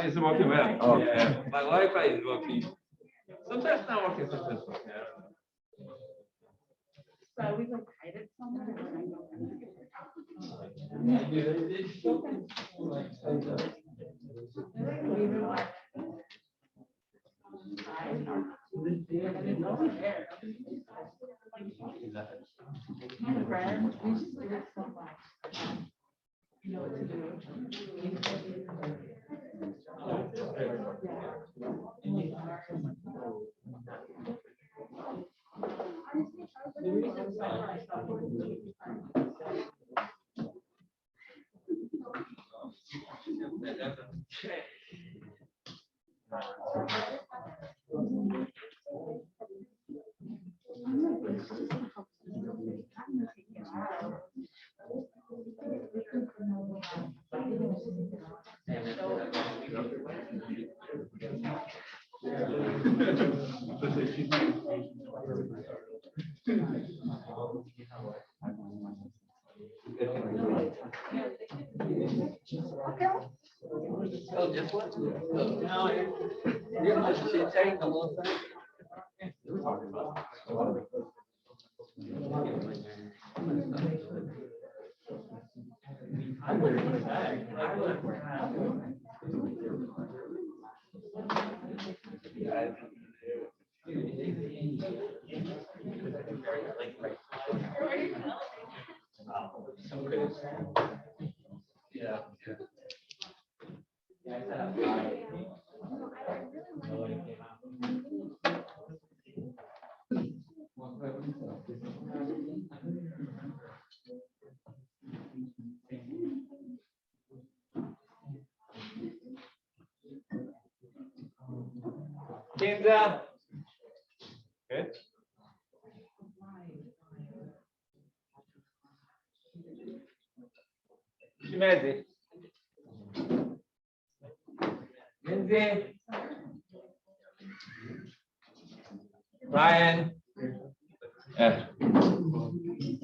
It's working well. Oh. Yeah, my Wi-Fi is working. Sometimes not working, sometimes working. So we like hide it somewhere. You know what to do. Oh, just what? No, you're much saying the whole thing. Yeah. Hands up. Good. Shimezi. Lindsay. Ryan. Yeah.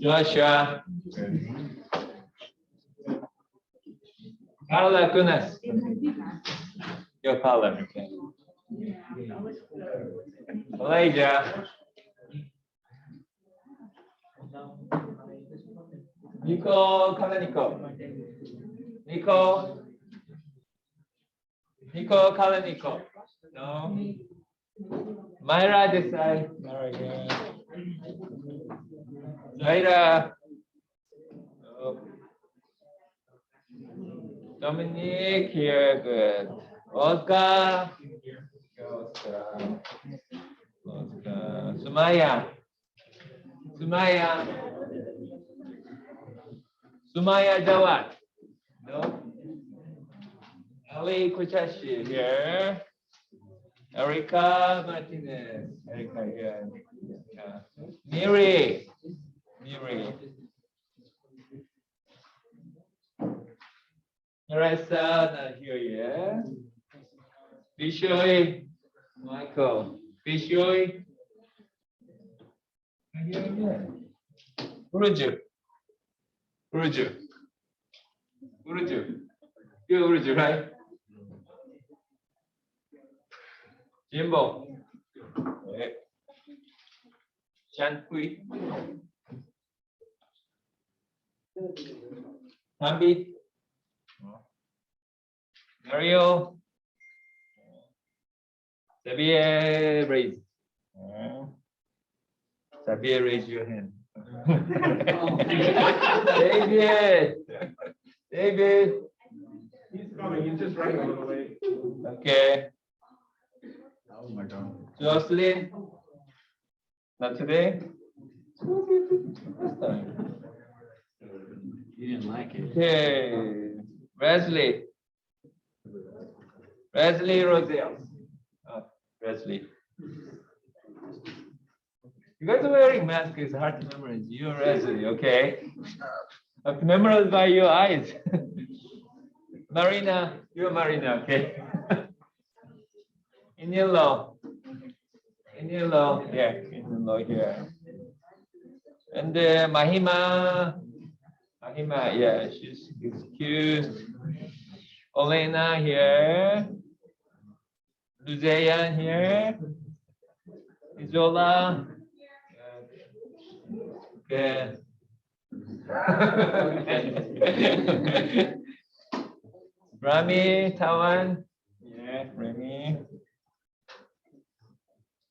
Joshua. Carla, goodness. Your color. Okay. Elijah. Nico, Kalanico. Nico. Nico, Kalanico. No. Myra, this side. Myra again. Zaira. No. Dominic here, good. Oscar. Oscar. Oscar. Sumaya. Sumaya. Sumaya Jawad. No. Ali Kuchashi here. Erica Martinez. Erica here. Yeah. Miri. Miri. Marissa not here yet. Bishoy. Michael. Bishoy. Not here yet. Uruju. Uruju. Uruju. You're Uruju, right? Jimbo. Chanpui. Hambi. Mario. Xavier, raise. Xavier, raise your hand. David. David. Probably you just right all the way. Okay. Oh my God. Jocelyn. Not today. This time. You didn't like it. Okay. Wesley. Wesley Rosales. Oh, Wesley. You guys are wearing masks. It's hard to memorize. You're Wesley, okay? I have to memorize by your eyes. Marina, you're Marina, okay? In yellow. In yellow, yeah, in yellow here. And Mahima, yeah, she's excused. Olena here. Luzeyan here. Izola. Okay. Rami, Tawan. Yeah, Rami.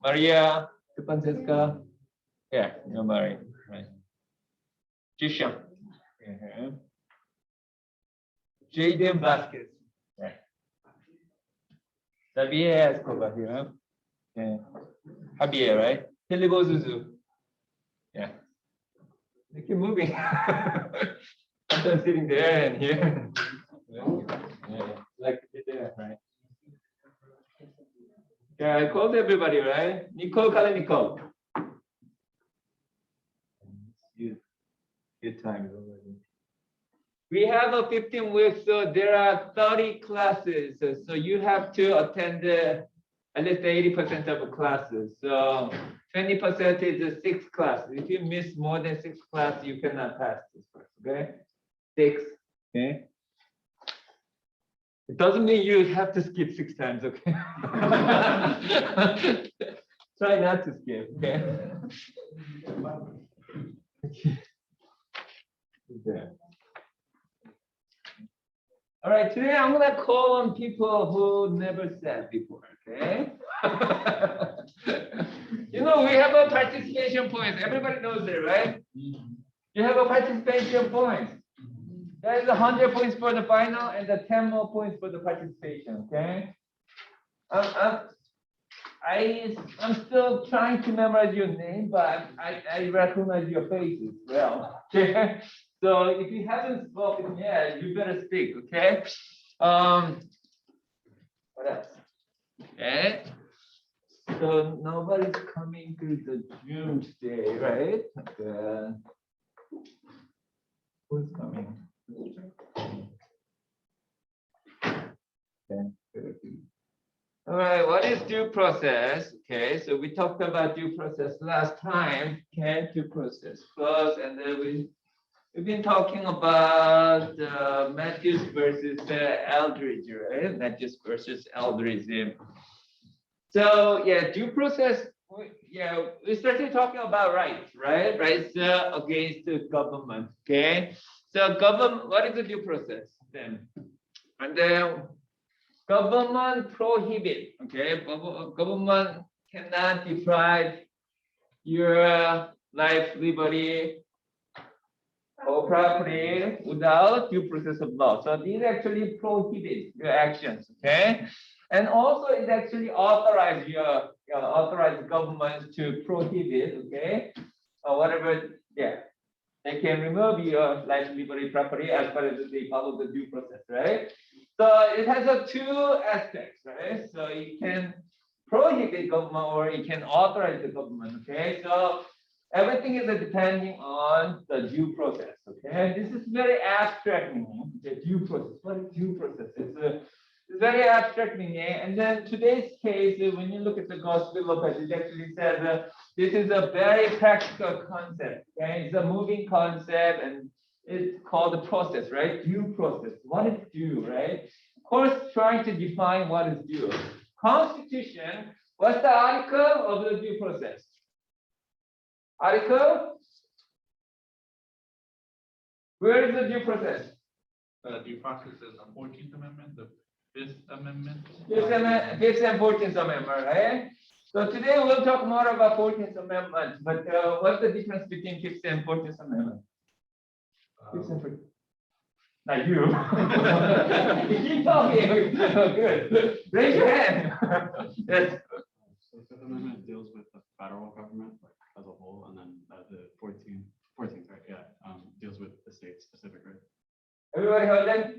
Maria, Francisca. Yeah, you're married. Right. Jisha. Yeah. Jaden Vasquez. Yeah. Javier Escobar here. Yeah. Javier, right? Filibo Zuzu. Yeah. They keep moving. I'm sitting there and here. Yeah. Like there, right? Yeah, I called everybody, right? Nicole Kalenikov. Good time already. We have a 15 weeks, so there are 30 classes. So you have to attend at least 80% of the classes. So 20% is 6 classes. If you miss more than 6 classes, you cannot pass this course, okay? 6, okay? It doesn't mean you have to skip 6 times, okay? Try not to skip, okay? Okay. All right, today I'm gonna call on people who never said before, okay? You know, we have a participation point. Everybody knows it, right? You have a participation point. There is 100 points for the final and the 10 more points for the participation, okay? I'm still trying to memorize your name, but I recognize your faces well, okay? So if you haven't spoken yet, you better speak, okay? What else? Okay. So nobody's coming to the Zoom today, right? Okay. Who's coming? Okay. All right, what is due process? Okay, so we talked about due process last time. Okay, due process clause, and then we've been talking about Matthews versus Eldridge, right? Matthews versus Eldridge. So yeah, due process. Yeah, we started talking about rights, right? Rights against the government. Okay, so government. What is the due process then? And then government prohibit. Okay, government cannot deprive your life, liberty, or property without due process of law. So these actually prohibit your actions, okay? And also it actually authorize authorize government to prohibit, okay? Or whatever, yeah. They can remove your life, liberty, property as far as they follow the due process, right? So it has 2 aspects, right? So it can prohibit government or it can authorize the government, okay? So everything is depending on the due process, okay? This is very abstract meaning, the due process. What is due process? It's very abstract meaning. And then today's case, when you look at the Gospel of it actually says this is a very practical concept, okay? It's a moving concept and it's called the process, right? Due process. What is due, right? Of course, trying to define what is due. Constitution, what's the article of the due process? Article? Where is the due process? The due process is the 14th Amendment, the 5th Amendment. 5th and 14th Amendment, right? So today we'll talk more about 14th Amendment, but what's the difference between 5th and 14th Amendment? 5th and 14th. Not you. Keep talking. Good. Raise your hand. Yes. So the Fifth Amendment deals with the federal government like as a whole, and then the 14th, right? Yeah, deals with the state-specific, right? Everybody heard that?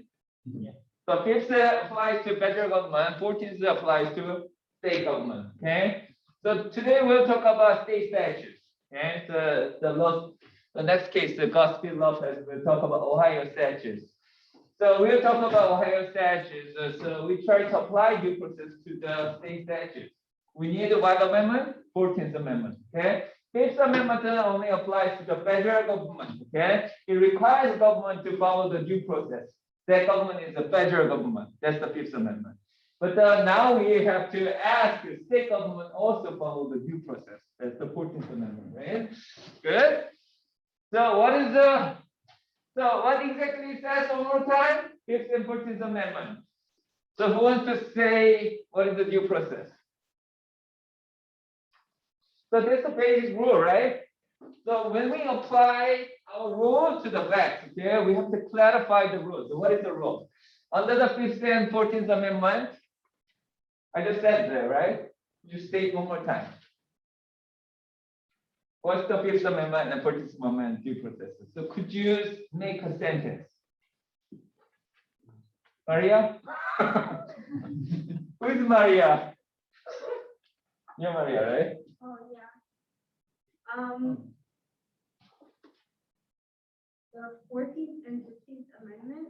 Yeah. So fifth applies to federal government, 14th applies to state government. Okay. So today we'll talk about state statutes. Okay. So the next case, the Gospel Lopez, we'll talk about Ohio statutes. So we'll talk about Ohio statutes. So we try to apply due process to the state statutes. We need what amendment? 14th Amendment. Okay. Fifth Amendment only applies to the federal government. Okay. It requires government to follow the due process. That government is the federal government. That's the Fifth Amendment. But now we have to ask the state government also follow the due process. That's the 14th Amendment, right? Good. So what exactly it says one more time? Fifth and 14th Amendment. So who wants to say what is the due process? So that's the basic rule, right? So when we apply our rule to the facts, okay, we have to clarify the rule. So what is the rule? Under the 5th and 14th Amendment, I just said there, right? You state one more time. What's the 5th Amendment and 14th Amendment due process? So could you make a sentence? Maria? Who is Maria? You're Maria, right? Oh, yeah. The 14th and 15th Amendment,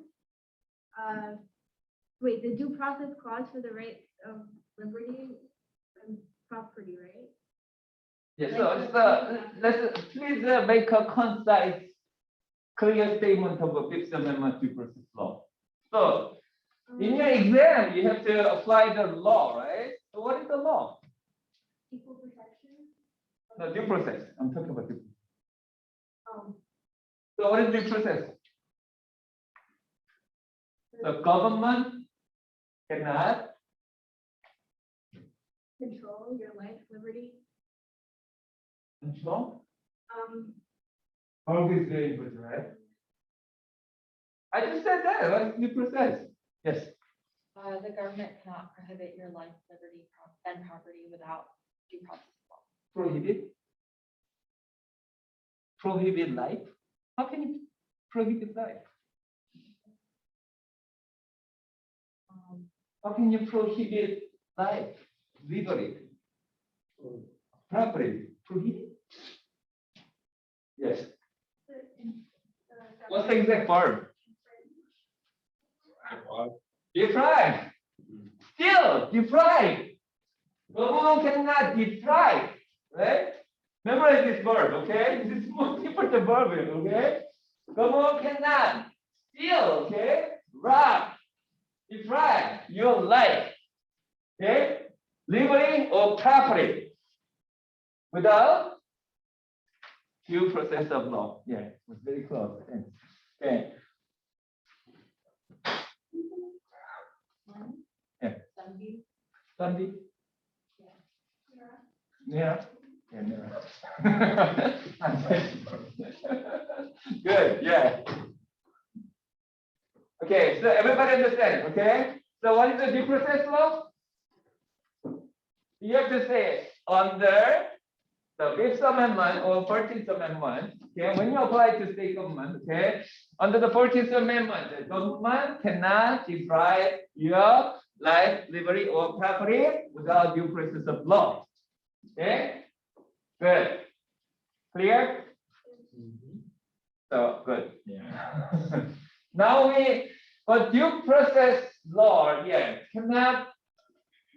the due process clause for the rights of liberty and property, right? Yes, let's please make a concise, clear statement of a Fifth Amendment due process law. So in your exam, you have to apply the law, right? So what is the law? Equal protection. No, due process. I'm talking about due process. Um, So what is due process? The government cannot control your life, liberty. control. Always very important, right? I just said that. What is due process? Yes. The government cannot prohibit your life, liberty, and property without due process law. Prohibit. Prohibit life. How can you prohibit life? How can you prohibit life, liberty, property? Prohibit? Yes. What's the exact verb? Deprive. Still deprive. Government cannot deprive, right? Memorize this verb, okay? This is most important verb, okay? Government cannot steal, okay? Rob, deprive your life, okay? Liberty or property without due process of law. Yeah, it was very close. Okay. Yeah. Sunday. Yeah. Good, yeah. Okay, so everybody understand, okay? So what is the due process law? You have to say under the 5th Amendment or 14th Amendment, okay, when you apply to state government, okay, under the 14th Amendment, the government cannot deprive your life, liberty, or property without due process of law. Okay? Good. Clear? So good. Yeah. Now but due process law, yes, cannot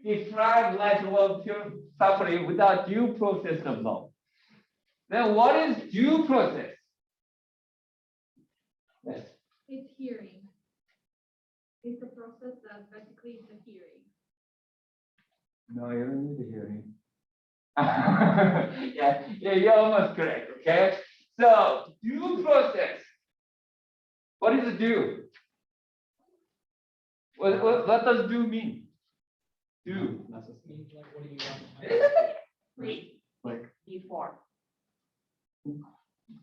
deprive life or property without due process of law. Then what is due process? Yes. It's hearing. It's the process that basically is the hearing. No, you don't need the hearing. yeah, you're almost correct. Okay. So due process. What is the due? What does due mean? Due. Means like, what do you want? Like before.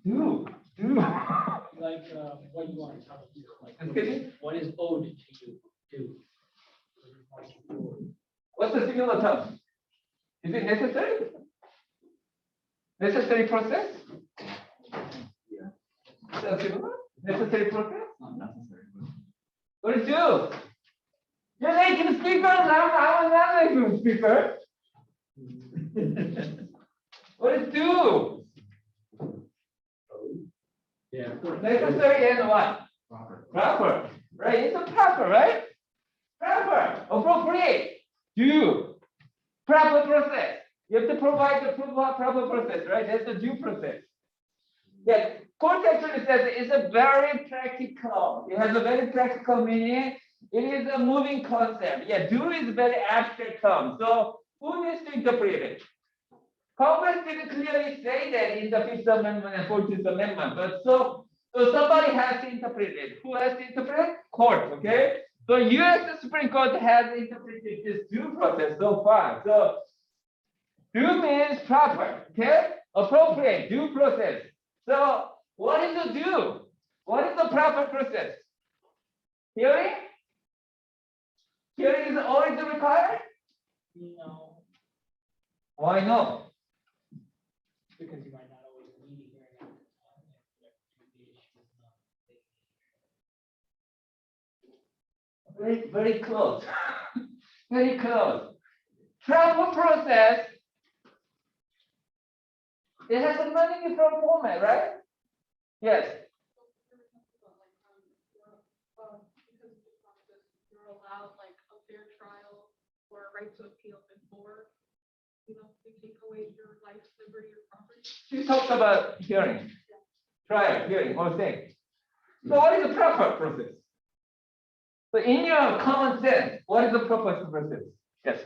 Do. Like, what you want to tell us, like, Excuse me? what is owed to you, do? What's the similar term? Is it necessary? Necessary process? Is that similar? Necessary process? Not necessary, but What is do? You're native speaker. I'm not native speaker. What is do? Yeah. Necessary and what? proper. Proper. Right? It's a proper, right? Proper. Appropriate. Do. Proper process. You have to provide the proper process, right? That's the due process. Yes. Court actually says it's a very practical. It has a very practical meaning. It is a moving concept. Yeah, do is a very abstract term. So who needs to interpret it? Congress didn't clearly say that in the Fifth Amendment and 14th Amendment, but so somebody has to interpret it. Who has to interpret? Court, okay? So U.S. Supreme Court has interpreted this due process so far. So due means proper, okay? Appropriate, due process. So what is the due? What is the proper process? Hearing? Hearing is always required? No, Why no? because you might not always need a hearing at the time. If the issue is not. Very close. Very close. Proper process. It has a many different format, right? Yes. Because of the process, you're allowed like a fair trial or a right to appeal before, they take away your life, liberty, or property. She talks about hearing, trial, hearing, or thing. So what is the proper process? So in your common sense, what is the proper process? Yes.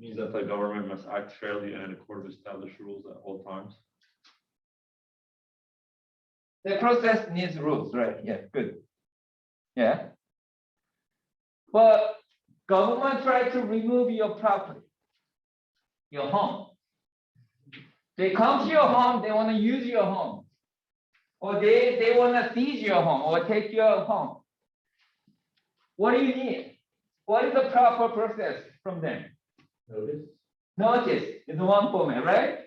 Means that the government must act fairly and in accord with established rules at all times. The process needs rules, right? Yeah, good. Yeah. But government try to remove your property, your home. They come to your home, they want to use your home. Or they want to seize your home or take your home. What do you need? What is the proper process from them? Notice. Notice is one format, right?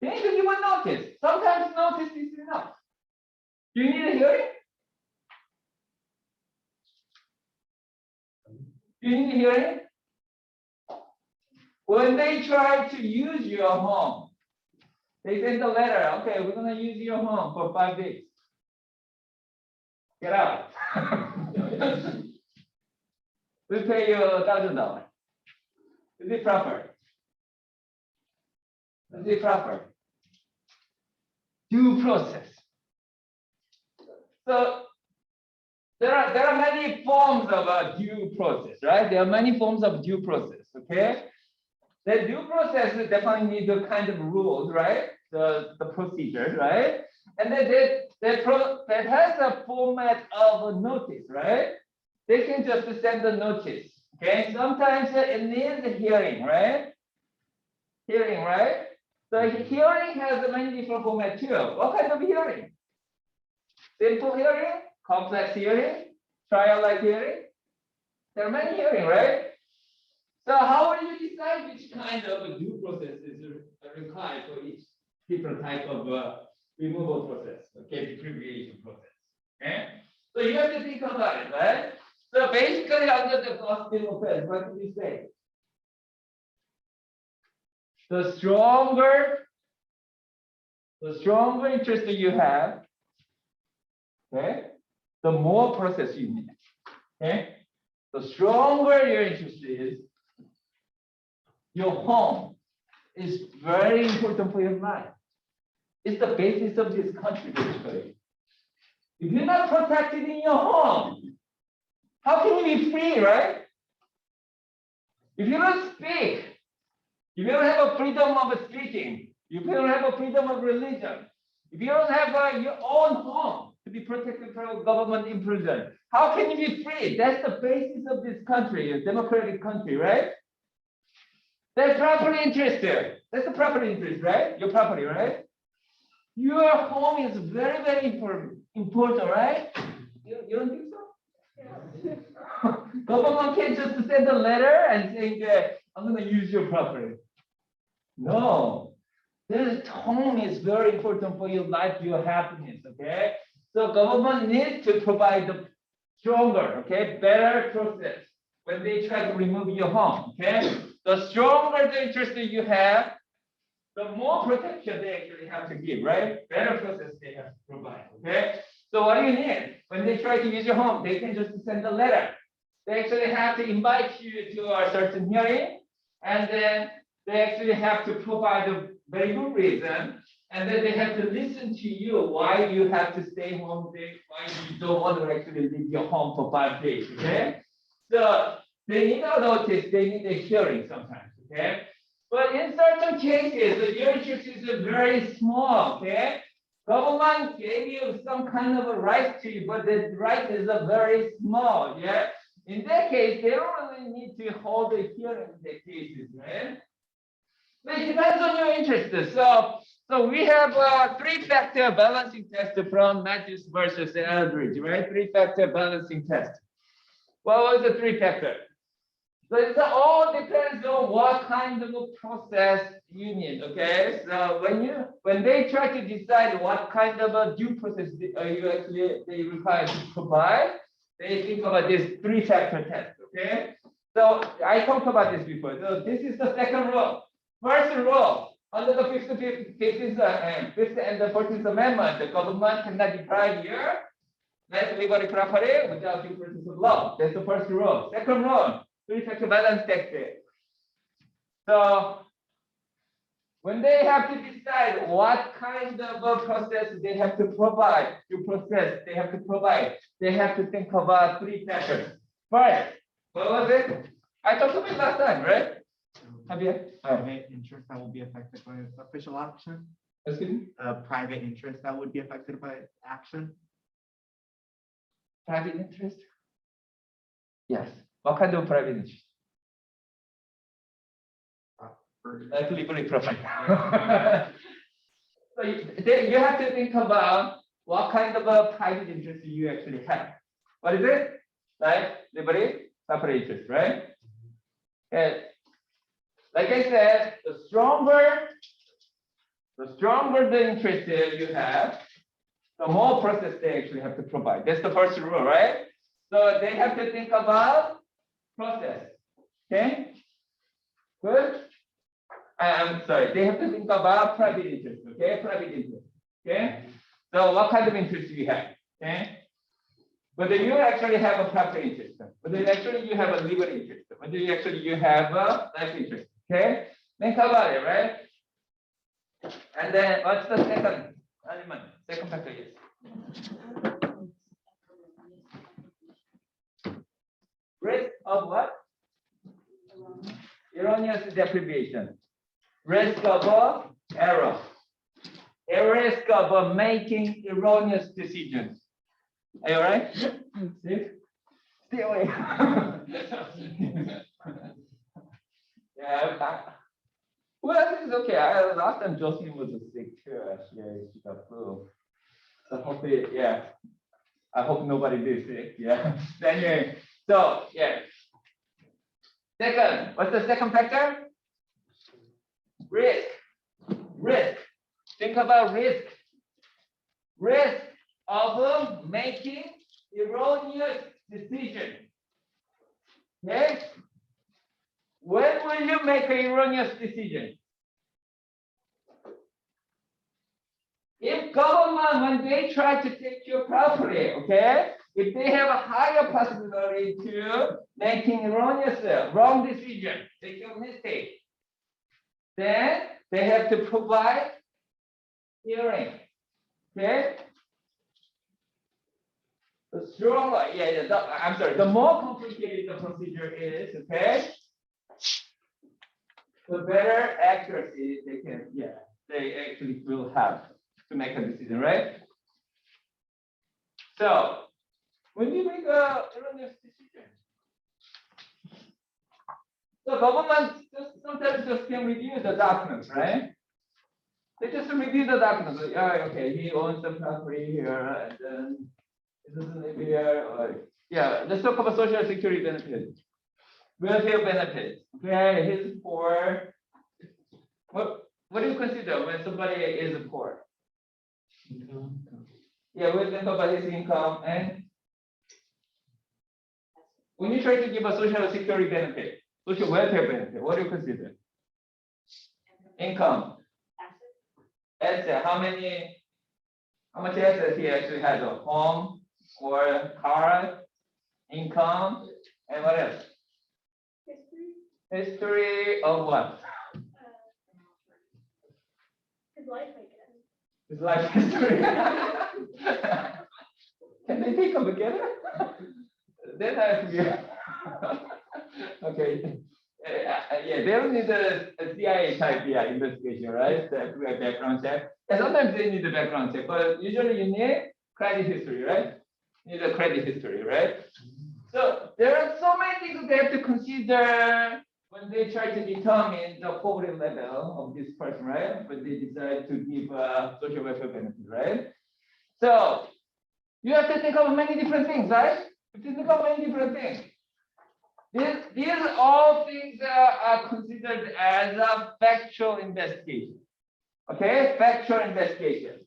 They need to give a notice. Sometimes notice is enough. Do you need a hearing? Do you need a hearing? When they try to use your home, they send a letter. Okay, we're gonna use your home for 5 days. Get out. We pay you $1,000. Is it proper? Is it proper? Due process. So there are many forms of due process, right? There are many forms of due process. Okay, the due process definitely needs a kind of rules, right? The procedure, right? And then that has a format of a notice, right? They can just send a notice. Okay, sometimes it needs a hearing, right? Hearing, right? So hearing has many different formats too. What kind of hearing? Simple hearing, complex hearing, trial-like hearing. There are many hearing, right? So how will you decide which kind of a due process is required for each different type of removal process, okay, deprivation process? Okay, so you have to think about it, right? So basically, under the first bill of offense, what do we say? The stronger interest that you have, okay, the more process you need. Okay, the stronger your interest is, your home is very important for your life. It's the basis of this country, basically. If you're not protected in your home, how can you be free, right? If you don't speak, if you don't have a freedom of speaking, if you don't have a freedom of religion, if you don't have your own home to be protected from government imprisonment, how can you be free? That's the basis of this country, a democratic country, right? That's property interest there. That's the property interest, right? Your property, right? Your home is very, very important, right? You don't think so? Government can't just send a letter and saying that I'm going to use your property. No, this home is very important for your life, your happiness. Okay, so government needs to provide the stronger, okay, better process when they try to remove your home. Okay, the stronger the interest that you have, the more protection they actually have to give, right? Better process they have to provide. Okay, so what do you need when they try to use your home? They can just send a letter. They actually have to invite you to a certain hearing, and then they actually have to provide a very good reason, and then they have to listen to you why you have to stay home, why you don't want to actually leave your home for 5 days. Okay, so they need a notice, they need a hearing sometimes. Okay, but in certain cases, the your interest is very small. Okay, government gave you some kind of a right to you, but the right is a very small. Yeah. In that case, they don't really need to hold a hearing in the cases, right? But it depends on your interest. So we have a 3-factor balancing test from Matthews versus Eldridge, right? 3-factor balancing test. What was the 3-factor? So it all depends on what kind of a process you need. Okay, so when they try to decide what kind of a due process they require to provide, they think about this 3-factor test. Okay, so I talked about this before. So this is the second rule. First rule, under the 5th and the 14th Amendment, the government cannot deprive your liberty property without due process of law. That's the first rule. Second rule, 3-factor balance test. So when they have to decide what kind of a process they have to provide, they have to think about 3 factors. First, what was it? I talked about it last time, right? Private interest that will be affected by official action. Excuse me? Private interest that would be affected by action. Private interest? Yes. What kind of private interest? Like liberty property. So you have to think about what kind of a private interest you actually have. What is it? Like liberty property interest, right? And like I said, the stronger the interest you have, the more process they actually have to provide. That's the first rule, right? So they have to think about process. Okay? Good? I'm sorry, they have to think about private interest. Okay? Private interest. Okay? So what kind of interest do you have? Okay? Whether you actually have a property interest, whether actually you have a liberty interest, whether you actually have a life interest. Okay, think about it, right? And then what's the second element? Second factor is risk of what? Erroneous deprivation. Risk of error. A risk of making erroneous decisions. Are you all right? Stay away. Yeah, well, it's okay. Last time Jocelyn was sick too. Actually, she got flu. So hopefully, yeah. I hope nobody is sick. Yeah. Anyway, so yeah. Second, what's the second factor? Risk. Risk. Think about risk. Risk of making erroneous decisions. Okay. When will you make an erroneous decision? If government, when they try to take your property, okay, if they have a higher possibility to making erroneous, wrong decision, making a mistake, then they have to provide hearing. Okay. The stronger, I'm sorry, the more complicated the procedure is, okay, the better accuracy they actually will have to make a decision, right? So when you make a erroneous decision, the government sometimes just can review the documents, right? They just review the documents. Like, yeah, okay, he owns the property here, and then he doesn't live here. Or, yeah, let's talk about social security benefits, welfare benefits. Okay, he's poor. What do you consider when somebody is poor? Yeah, we think about his income, and when you try to give a social security benefit, social welfare benefit, what do you consider? Income. Asset. How much assets he actually has? A home or car, income, and what else? History of what? His life, I guess. His life history. Can they take them together? Then I have to be okay. Yeah, they don't need a CIA type investigation, right? The background check. And sometimes they need a background check, but usually you need credit history, right? You need a credit history, right? So there are so many things they have to consider when they try to determine the poverty level of this person, right? When they decide to give a social welfare benefit, right? So you have to think of many different things, right? You have to think of many different things. These all things are considered as a factual investigation. Okay, factual investigation.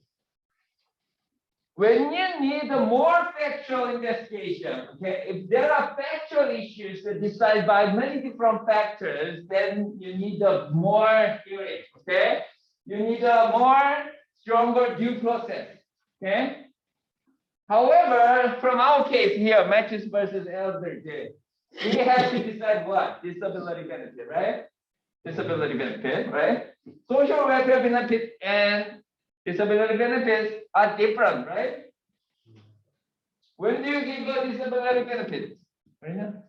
When you need a more factual investigation, okay, if there are factual issues that decide by many different factors, then you need a more hearing, okay? You need a more stronger due process, okay? However, from our case here, Matthews versus Elder, we have to decide what? Disability benefit, right? Disability benefit, right? Social welfare benefit and disability benefits are different, right? When do you give a disability benefit? Marina?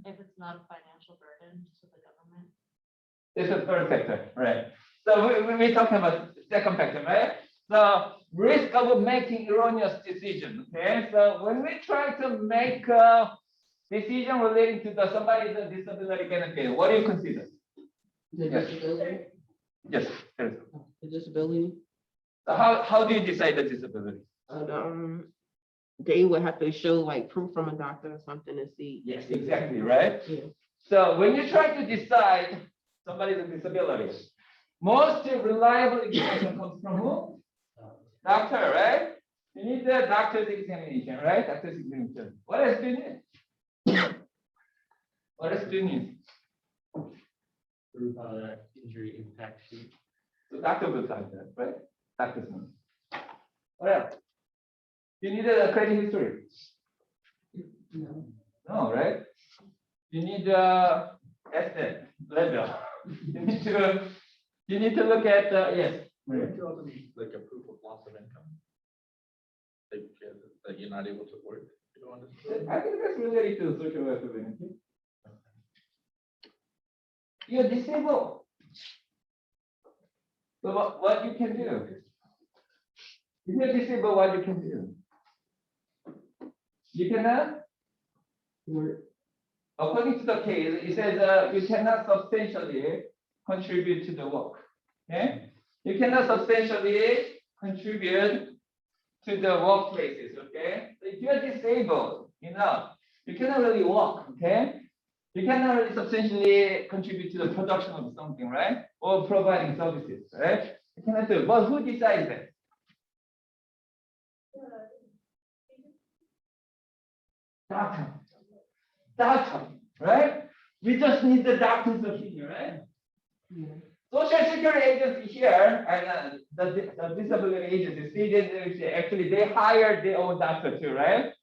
If it's not a financial burden to the government. It's a third factor, right? So we're talking about second factor, right? So risk of making erroneous decision, okay? So when we try to make a decision relating to somebody's disability benefit, what do you consider? The disability, Yes. Yes. the disability, So how do you decide the disability? they would have to show like proof from a doctor or something to see. Yes, exactly, right? Yeah. So when you try to decide somebody's disability, most reliable information comes from who? Doctor, right? You need the doctor's examination, right? Doctor's examination. What else do you need? What else do you need? Proof injury impact sheet. So doctor will sign that, right? Doctor's note. What else? You need a credit history. No, right? You need a asset level. You need to look at yes. Don't you also need like a proof of loss of income? Like that you're not able to work. You don't understand. I think that's related to social welfare benefit. You're disabled. So what you can do? If you're disabled, what you can do? You cannot work. According to the case, it says you cannot substantially contribute to the work. Okay? You cannot substantially contribute to the workplaces. Okay? So if you are disabled, you cannot really work. Okay? You cannot really substantially contribute to the production of something, right? Or providing services, right? You cannot do. But who decides that? Doctor, right? We just need the doctor's opinion, right? Social Security agency here, and the disability agency, state agency, actually they hire their own doctor too, right?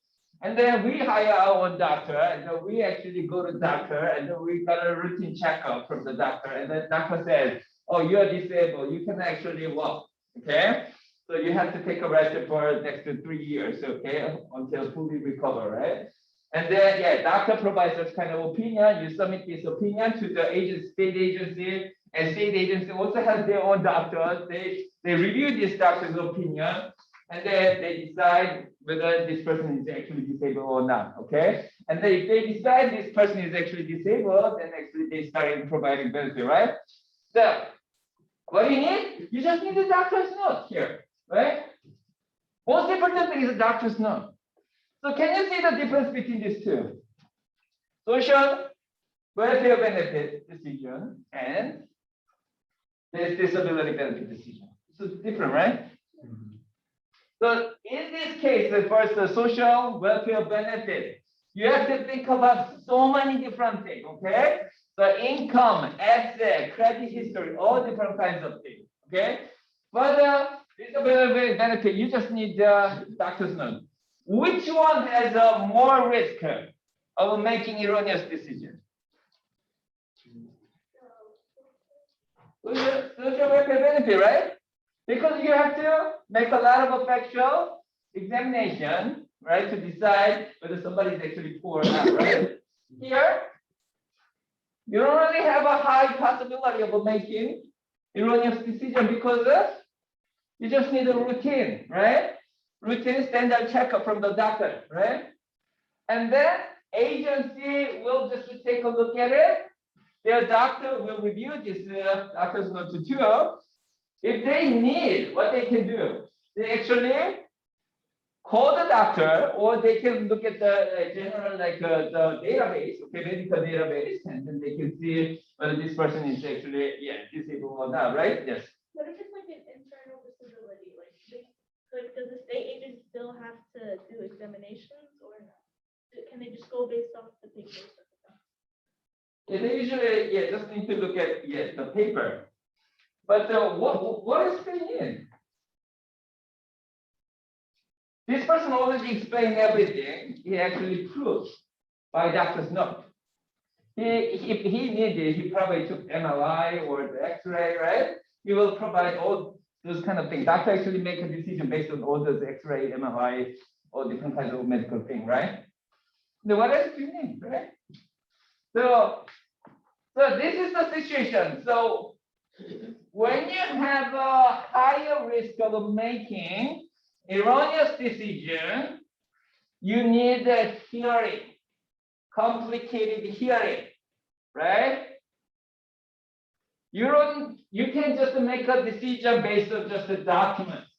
And then we hire our own doctor, and then we actually go to doctor, and then we got a routine checkup from the doctor, and the doctor says, "Oh, you're disabled. You can actually walk." Okay, so you have to take a rest for next to 3 years, okay, until fully recover, right? And then, yeah, doctor provides this kind of opinion. You submit this opinion to the state agency, and state agency also has their own doctors. They review this doctor's opinion, and then they decide whether this person is actually disabled or not. Okay, and then if they decide this person is actually disabled, then actually they start providing benefit, right? So What do you need? You just need the doctor's note here, right? Most important thing is the doctor's note. So can you see the difference between these two? Social welfare benefit decision and this disability benefit decision. So it's different, right? So in this case, first the social welfare benefit, you have to think about so many different things, okay? The income, asset, credit history, all different kinds of things, okay? For the disability benefit, you just need the doctor's note. Which one has a more risk of making erroneous decision? Social welfare benefit, right? Because you have to make a lot of a factual examination, right, to decide whether somebody is actually poor or not, right? Here, you don't really have a high possibility of making erroneous decision because you just need a routine, right? Routine standard checkup from the doctor, right? And then agency will just take a look at it. Their doctor will review this doctor's note too. If they need, what they can do, they actually call the doctor, or they can look at the general, like the database, okay, medical database, and then they can see whether this person is actually, disabled or not, right? Yes. What if it's like an internal disability? Like does the state agency still have to do examinations or not? Can they just go based off the papers? Yeah, they usually, just need to look at, the paper. But what is they need? This person already explained everything. He actually proved by doctor's note. If he needed, he probably took MRI or the X-ray, right? He will provide all those kind of things. Doctor actually make a decision based on all those X-ray, MRI, all different kinds of medical things, right? Then what else do you need, right? So this is the situation. So when you have a higher risk of making erroneous decision, you need a hearing, complicated hearing, right? You can just make a decision based on just the documents,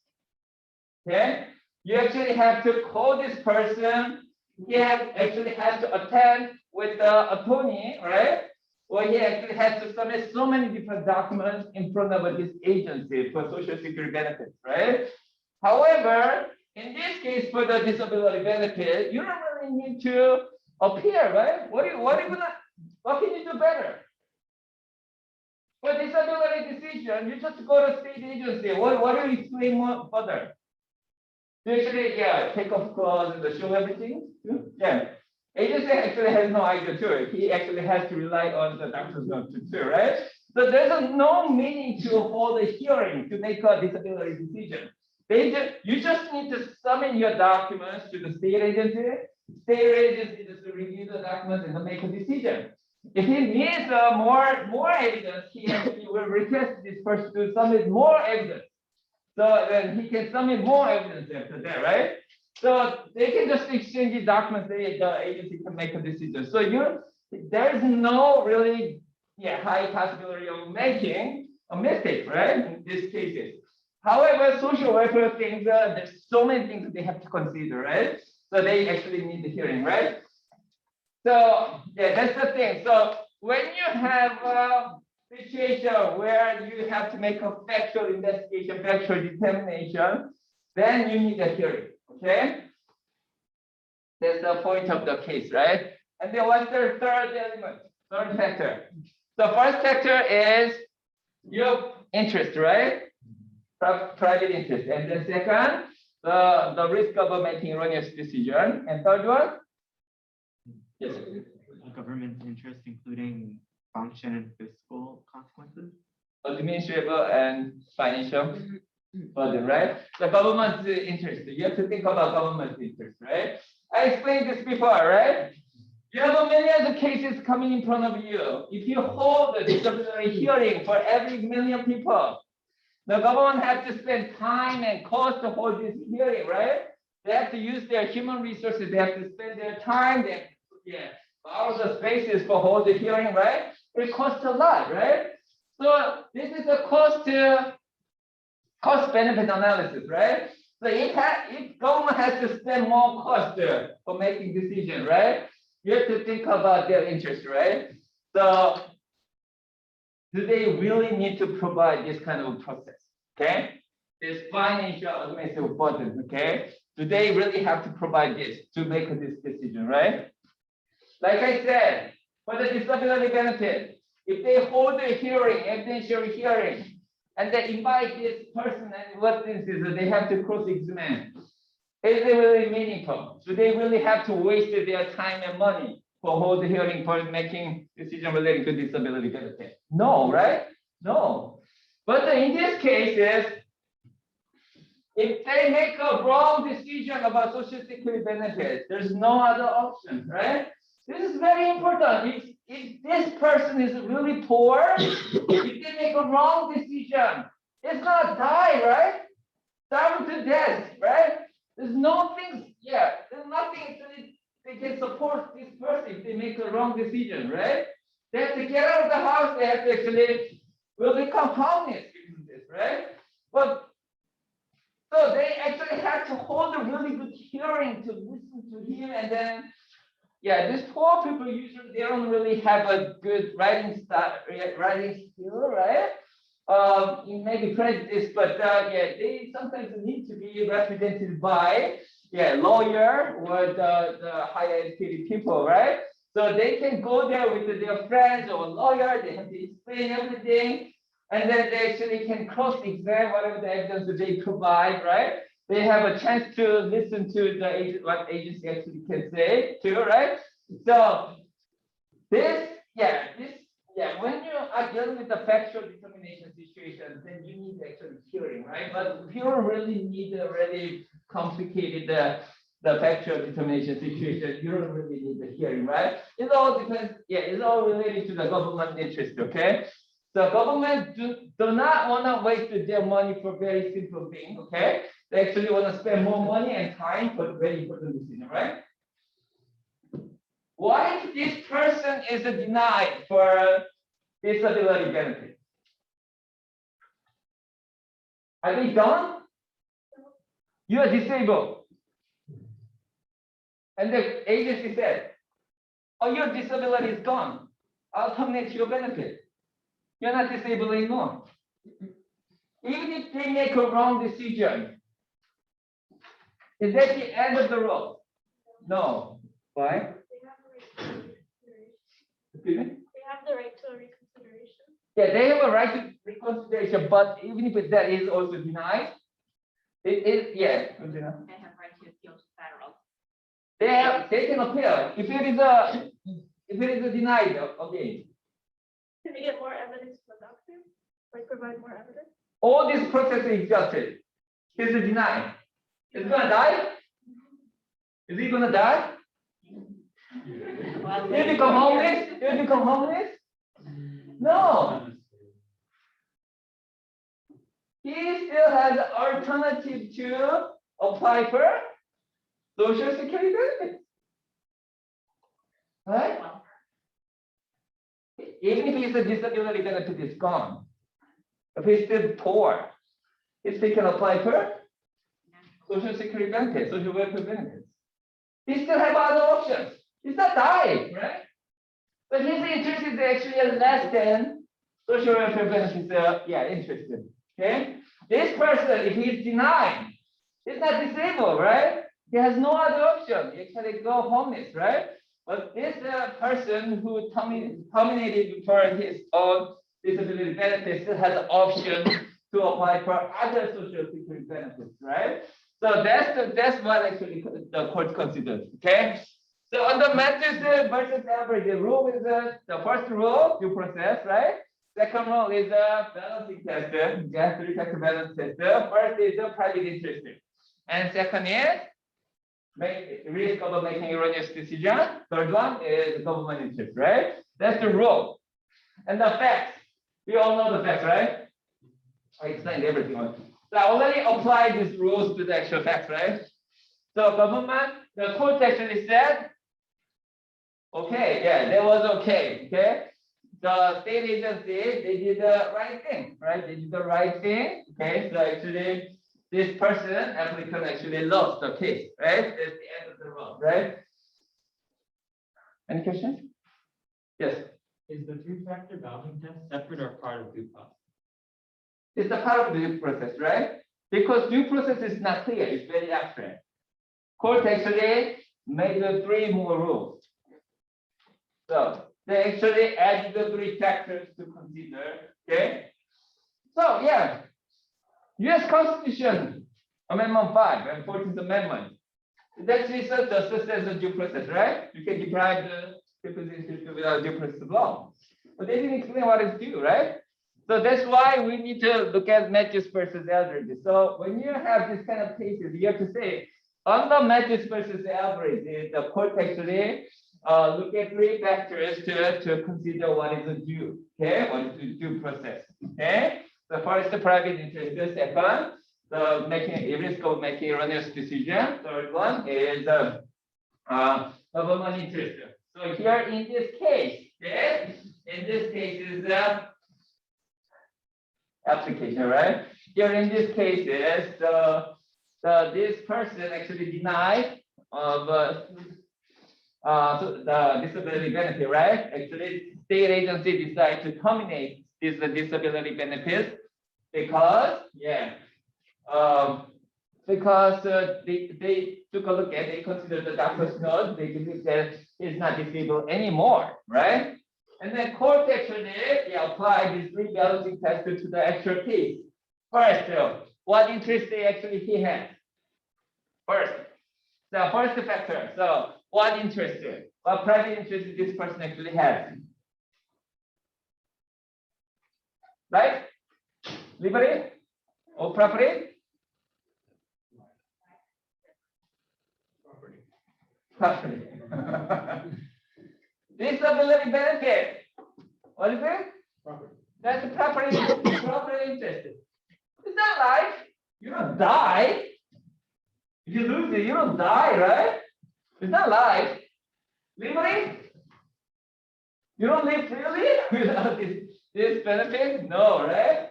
okay? You actually have to call this person. He actually has to attend with the attorney, right? Or he actually has to submit so many different documents in front of this agency for Social Security benefits, right? However, in this case, for the disability benefit, you don't really need to appear, right? What can you do better? For disability decision, you just go to state agency. What do you explain more further? You actually, take off clothes and show everything. Yeah. Agency actually has no idea too. He actually has to rely on the doctor's note too, right? So there's no meaning to hold a hearing to make a disability decision. You just need to submit your documents to the state agency. State agency just review the documents and make a decision. If he needs more evidence, he will request this person to submit more evidence. So then he can submit more evidence after that, right? So they can just exchange the documents. The agency can make a decision. So there's no really high possibility of making a mistake, right? In these cases. However, social welfare things, there's so many things that they have to consider, right? So they actually need the hearing, right? So that's the thing. So when you have a situation where you have to make a factual investigation, factual determination, then you need a hearing, okay? That's the point of the case, right? And then what's the third element, third factor? The first factor is your interest, right? Private interest. And then second, the risk of making erroneous decision. And third one? Yes. Government interest, including function and fiscal consequences. Administrative and financial burden, right? The government's interest. You have to think about government's interest, right? I explained this before, right? You have millions of cases coming in front of you. If you hold a disability hearing for every million people, the government has to spend time and cost to hold this hearing, right? They have to use their human resources. They have to spend their time. They have to borrow the spaces for hold the hearing, right? It costs a lot, right? So this is the cost benefit analysis, right? So if government has to spend more cost for making decision, right? You have to think about their interest, right? So do they really need to provide this kind of process? Okay, this financial administrative burden. Okay, do they really have to provide this to make this decision, right? Like I said, for the disability benefit, if they hold a hearing, evidentiary hearing, and they invite this person and witnesses, they have to cross-examine. Is it really meaningful? Do they really have to waste their time and money for hold the hearing for making decision relating to disability benefit? No, right? No. But in these cases, if they make a wrong decision about Social Security benefits, there's no other option, right? This is very important. If this person is really poor, if they make a wrong decision, it's gonna die, right? Starve to death, right? There's nothing actually they can support this person if they make a wrong decision, right? They have to get out of the house, they have to actually will become homeless because of this, right? But so they actually have to hold a really good hearing to listen to him, and then these poor people usually they don't really have a good writing skill, right? You may be prejudiced, but they sometimes need to be represented by lawyer or the higher educated people, right? So they can go there with their friends or lawyer. They have to explain everything, and then they actually can cross-examine whatever the evidence that they provide, right? They have a chance to listen to the what agency actually can say too, right? So when you are dealing with the factual determination situation, then you need actually hearing, right? But if you don't really need a really complicated the factual determination situation, you don't really need the hearing, right? It all depends. It's all related to the government interest, okay? The government do not want to waste their money for very simple thing, okay? They actually want to spend more money and time for very important decision, right? What if this person is denied for disability benefit? Are they gone? You are disabled. And the agency said, oh, your disability is gone. I'll terminate your benefit. You're not disabled anymore. Even if they make a wrong decision, is that the end of the road? No. Why? They have the right to a reconsideration. Yeah, they have a right to reconsideration, but even if that is also denied, it is, They have right to appeal to federal. they can appeal. If it is denied, okay. Can they get more evidence from the doctor? Like provide more evidence? All this process is exhausted. It's denied. It's gonna die? Is he gonna die? He'll become homeless? He'll become homeless? No. He still has alternative to apply for Social Security benefits. Right? Even if his disability benefit is gone, if he's still poor, he still can apply for Social Security benefits, social welfare benefits. He still have other options. He's not dying, right? But his interest is actually less than social welfare benefits. Interested. Okay. This person, if he's denied, he's not disabled, right? He has no other option. He actually go homeless, right? But this person who terminated for his own disability benefits still has the option to apply for other social security benefits, right? So that's what actually the court considers. Okay. So on the Matthews versus average, the rule is the first rule, due process, right? Second rule is a balancing test, three-factor balance test. First is the private interest, and second is risk of making erroneous decision. Third one is government interest, right? That's the rule. And the facts, we all know the facts, right? I explained everything. So I already applied these rules to the actual facts, right? So the court actually said, okay, that was okay, okay? the state agency, they did the right thing, right? They did the right thing. Okay, so actually, this person, applicant, actually lost the case, right? That's the end of the road, right? Any questions? Yes. Is the three-factor balancing test separate or part of due process? It's a part of the due process, right? Because due process is not clear, it's very abstract. Court actually made the 3 more rules. So they actually added the 3 factors to consider, okay? So yeah, US Constitution, Amendment 5 and 14th Amendment. It actually says justice as a due process, right? You can deprive the people's interest without due process of law. But they didn't explain what is due, right? So that's why we need to look at Matthews versus Eldridge. So when you have this kind of cases, you have to say, under Matthews versus Eldridge, the court actually look at 3 factors to consider what is a due, okay? What is the due process, okay? The first, the private interest. The second, the risk of making erroneous decision. Third one is government interest. So here in this case, okay? In this case is the application, right? Here in this case is this person actually denied of the disability benefit, right? Actually, state agency decided to terminate this disability benefits because, because they took a look at, they considered the doctor's note, they believe that he's not disabled anymore, right? And then court actually applied these 3 balancing tests to the actual case. First, what interest he has. First, the first factor. So what interest, what private interest this person actually has. Right? Liberty or property? Property. Disability benefit. What is it? Property. That's the property interest. It's not life. You don't die. If you lose it, you don't die, right? It's not life. Liberty? You don't live freely without this benefit? No, right?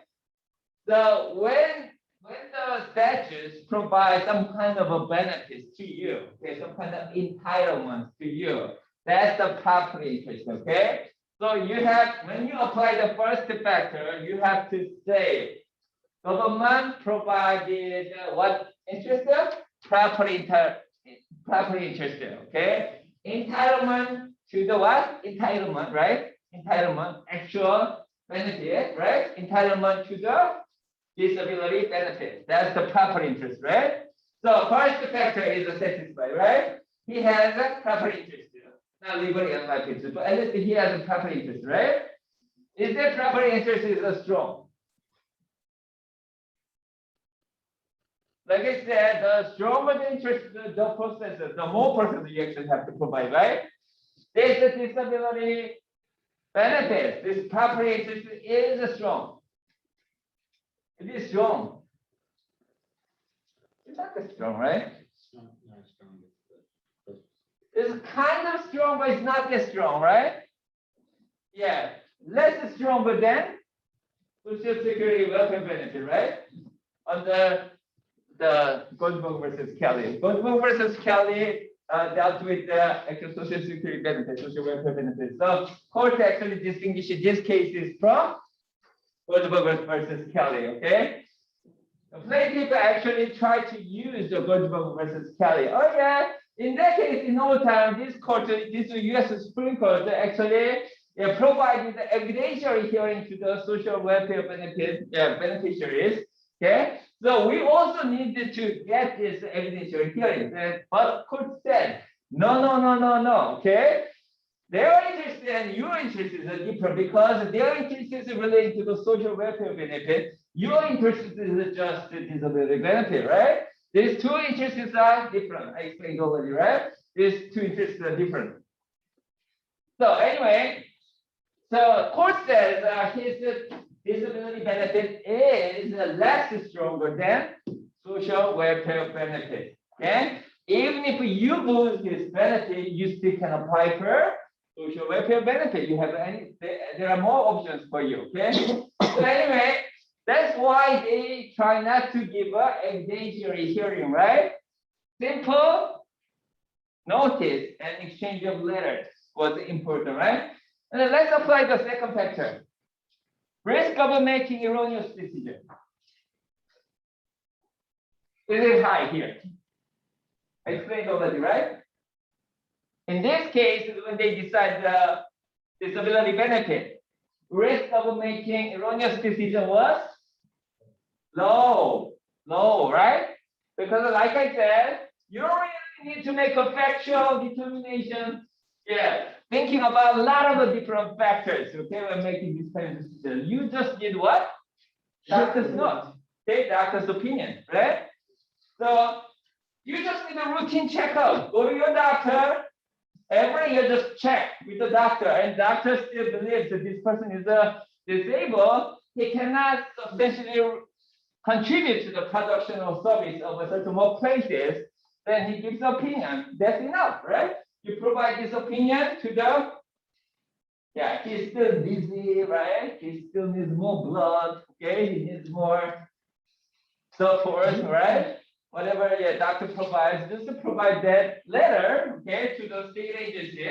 So when the statutes provide some kind of a benefit to you, okay, some kind of entitlement to you, that's the property interest, okay? So you have, when you apply the first factor, you have to say, government provided what interest? Property interest, okay? Entitlement to the what? Entitlement, right? Entitlement, actual benefit, right? Entitlement to the disability benefit. That's the property interest, right? So first factor is satisfied, right? He has a property interest. Not legally and life interest, but at least he has a property interest, right? Is that property interest is strong? Like I said, the stronger the interest, the process, the more process you actually have to provide, right? This disability benefit, this property interest is strong. It is strong. It's not that strong, right? It's kind of strong, but it's not that strong, right? Yeah, less stronger than Social Security welfare benefit, right? Under the Goldberg versus Kelly. Goldberg versus Kelly dealt with the actual Social Security benefit, social welfare benefit. So court actually distinguishes these cases from Goldberg versus Kelly, okay? The plaintiff actually tried to use the Goldberg versus Kelly. Oh yeah, in that case, in all time, this court, this U.S. Supreme Court actually provided the evidentiary hearing to the social welfare beneficiaries. Okay, so we also needed to get this evidentiary hearing. But court said, no. Okay, their interest and your interest is different because their interest is related to the social welfare benefit. Your interest is just the disability benefit, right? These two interests are different. I explained already, right? These two interests are different. So anyway, so court says his disability benefit is less stronger than social welfare benefit. Okay? Even if you lose this benefit, you still can apply for social welfare benefit. You have there are more options for you. Okay. So anyway, that's why they try not to give a evidentiary hearing, right? Simple notice and exchange of letters was important, right? And then let's apply the second factor. Risk of making erroneous decision. Is it high here? I explained already, right? In this case, when they decide the disability benefit, risk of making erroneous decision was low, right? Because like I said, you don't really need to make a factual determination. Yeah, thinking about a lot of the different factors, okay, when making this kind of decision. You just need what? Doctor's note, okay, doctor's opinion, right? So you just need a routine checkup. Go to your doctor. Every year, just check with the doctor, and doctor still believes that this person is disabled. He cannot substantially contribute to the production or service of a certain workplaces. Then he gives opinion. That's enough, right? You provide this opinion to the. Yeah, he's still dizzy, right? He still needs more blood. Okay, he needs more support, right? Whatever your doctor provides, just to provide that letter, okay, to the state agency.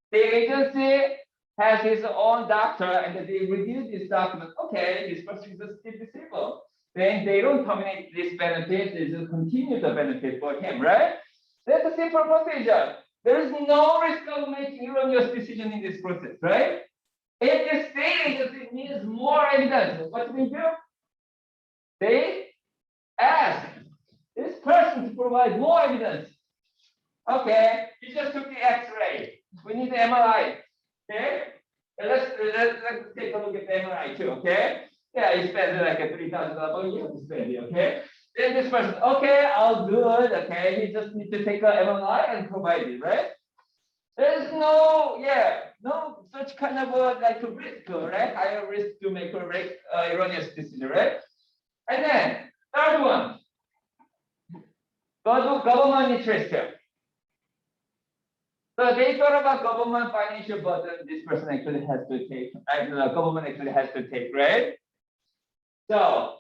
State agency has his own doctor, and they review this document. Okay, this person is still disabled. Then they don't terminate this benefit; they just continue the benefit for him, right? That's a simple procedure. There is no risk of making erroneous decision in this process, right? If the state agency needs more evidence, what do? They ask this person to provide more evidence. Okay, you just took the X-ray. We need the MRI. Okay, let's take a look at the MRI too. Okay, yeah, you spend like a $3,000. You have to spend it. Okay, then this person, okay, I'll do it. Okay, you just need to take a MRI and provide it, right? There's no such kind of like a risk, right? Higher risk to make a erroneous decision, right? And then third one. Government interest. So they thought about government financial burden this person actually has to take, and the government actually has to take, right? So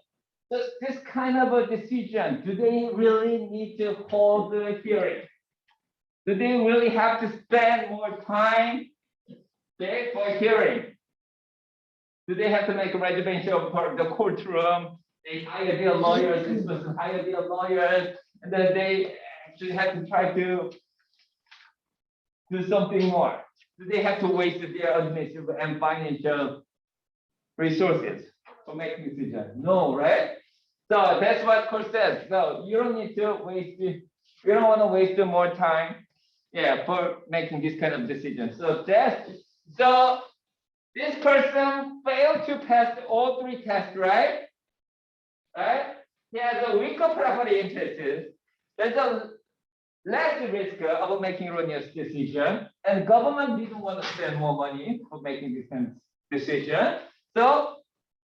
this kind of a decision, do they really need to hold the hearing? Do they really have to spend more time, okay, for hearing? Do they have to make a reservation for the courtroom? They hire their lawyers, this person hire their lawyers, and then they actually have to try to do something more. Do they have to waste their administrative and financial resources for making decisions? No, right? So that's what court says. So you don't need to waste, you don't want to waste more time, yeah, for making this kind of decision. So this person failed to pass all three tests, right? Right? He has a weaker property interest. There's a less risk of making erroneous decision, and government didn't want to spend more money for making this kind of decision. So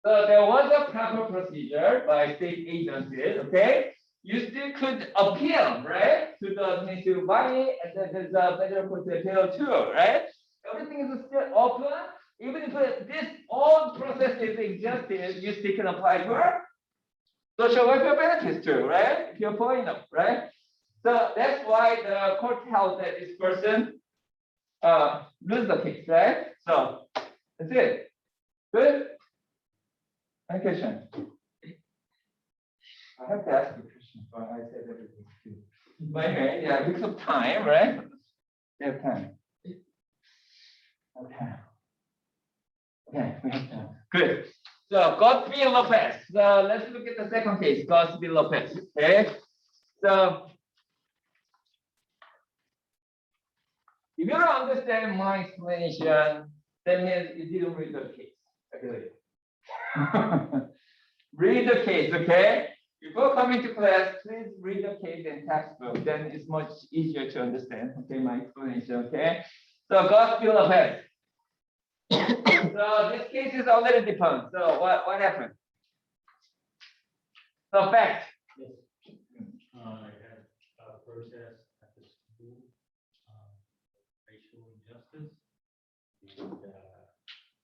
there was a proper procedure by state agencies. Okay, you still could appeal, right, to the administrative body, and then there's a federal court appeal too, right? Everything is still open. Even if this all processes existed, you still can apply for social welfare benefits too, right? If you're poor enough, right? So that's why the court held that this person lose the case, right? So that's it. Good? Any question? I have to ask you a question, but I said everything too. But anyway, yeah, because of time, right? We have time. Okay. Okay, we have time. Good. So Godfrey Lopez. So let's look at the second case, Godfrey Lopez. Okay. So if you don't understand my explanation, that means you didn't read the case. Read the case, okay? Before coming to class, please read the case and textbook. Then it's much easier to understand. Okay, my explanation. Okay. So Godfrey Lopez. So this case is already defunct. So what happened? So fact. I had a protest at the school, racial injustice,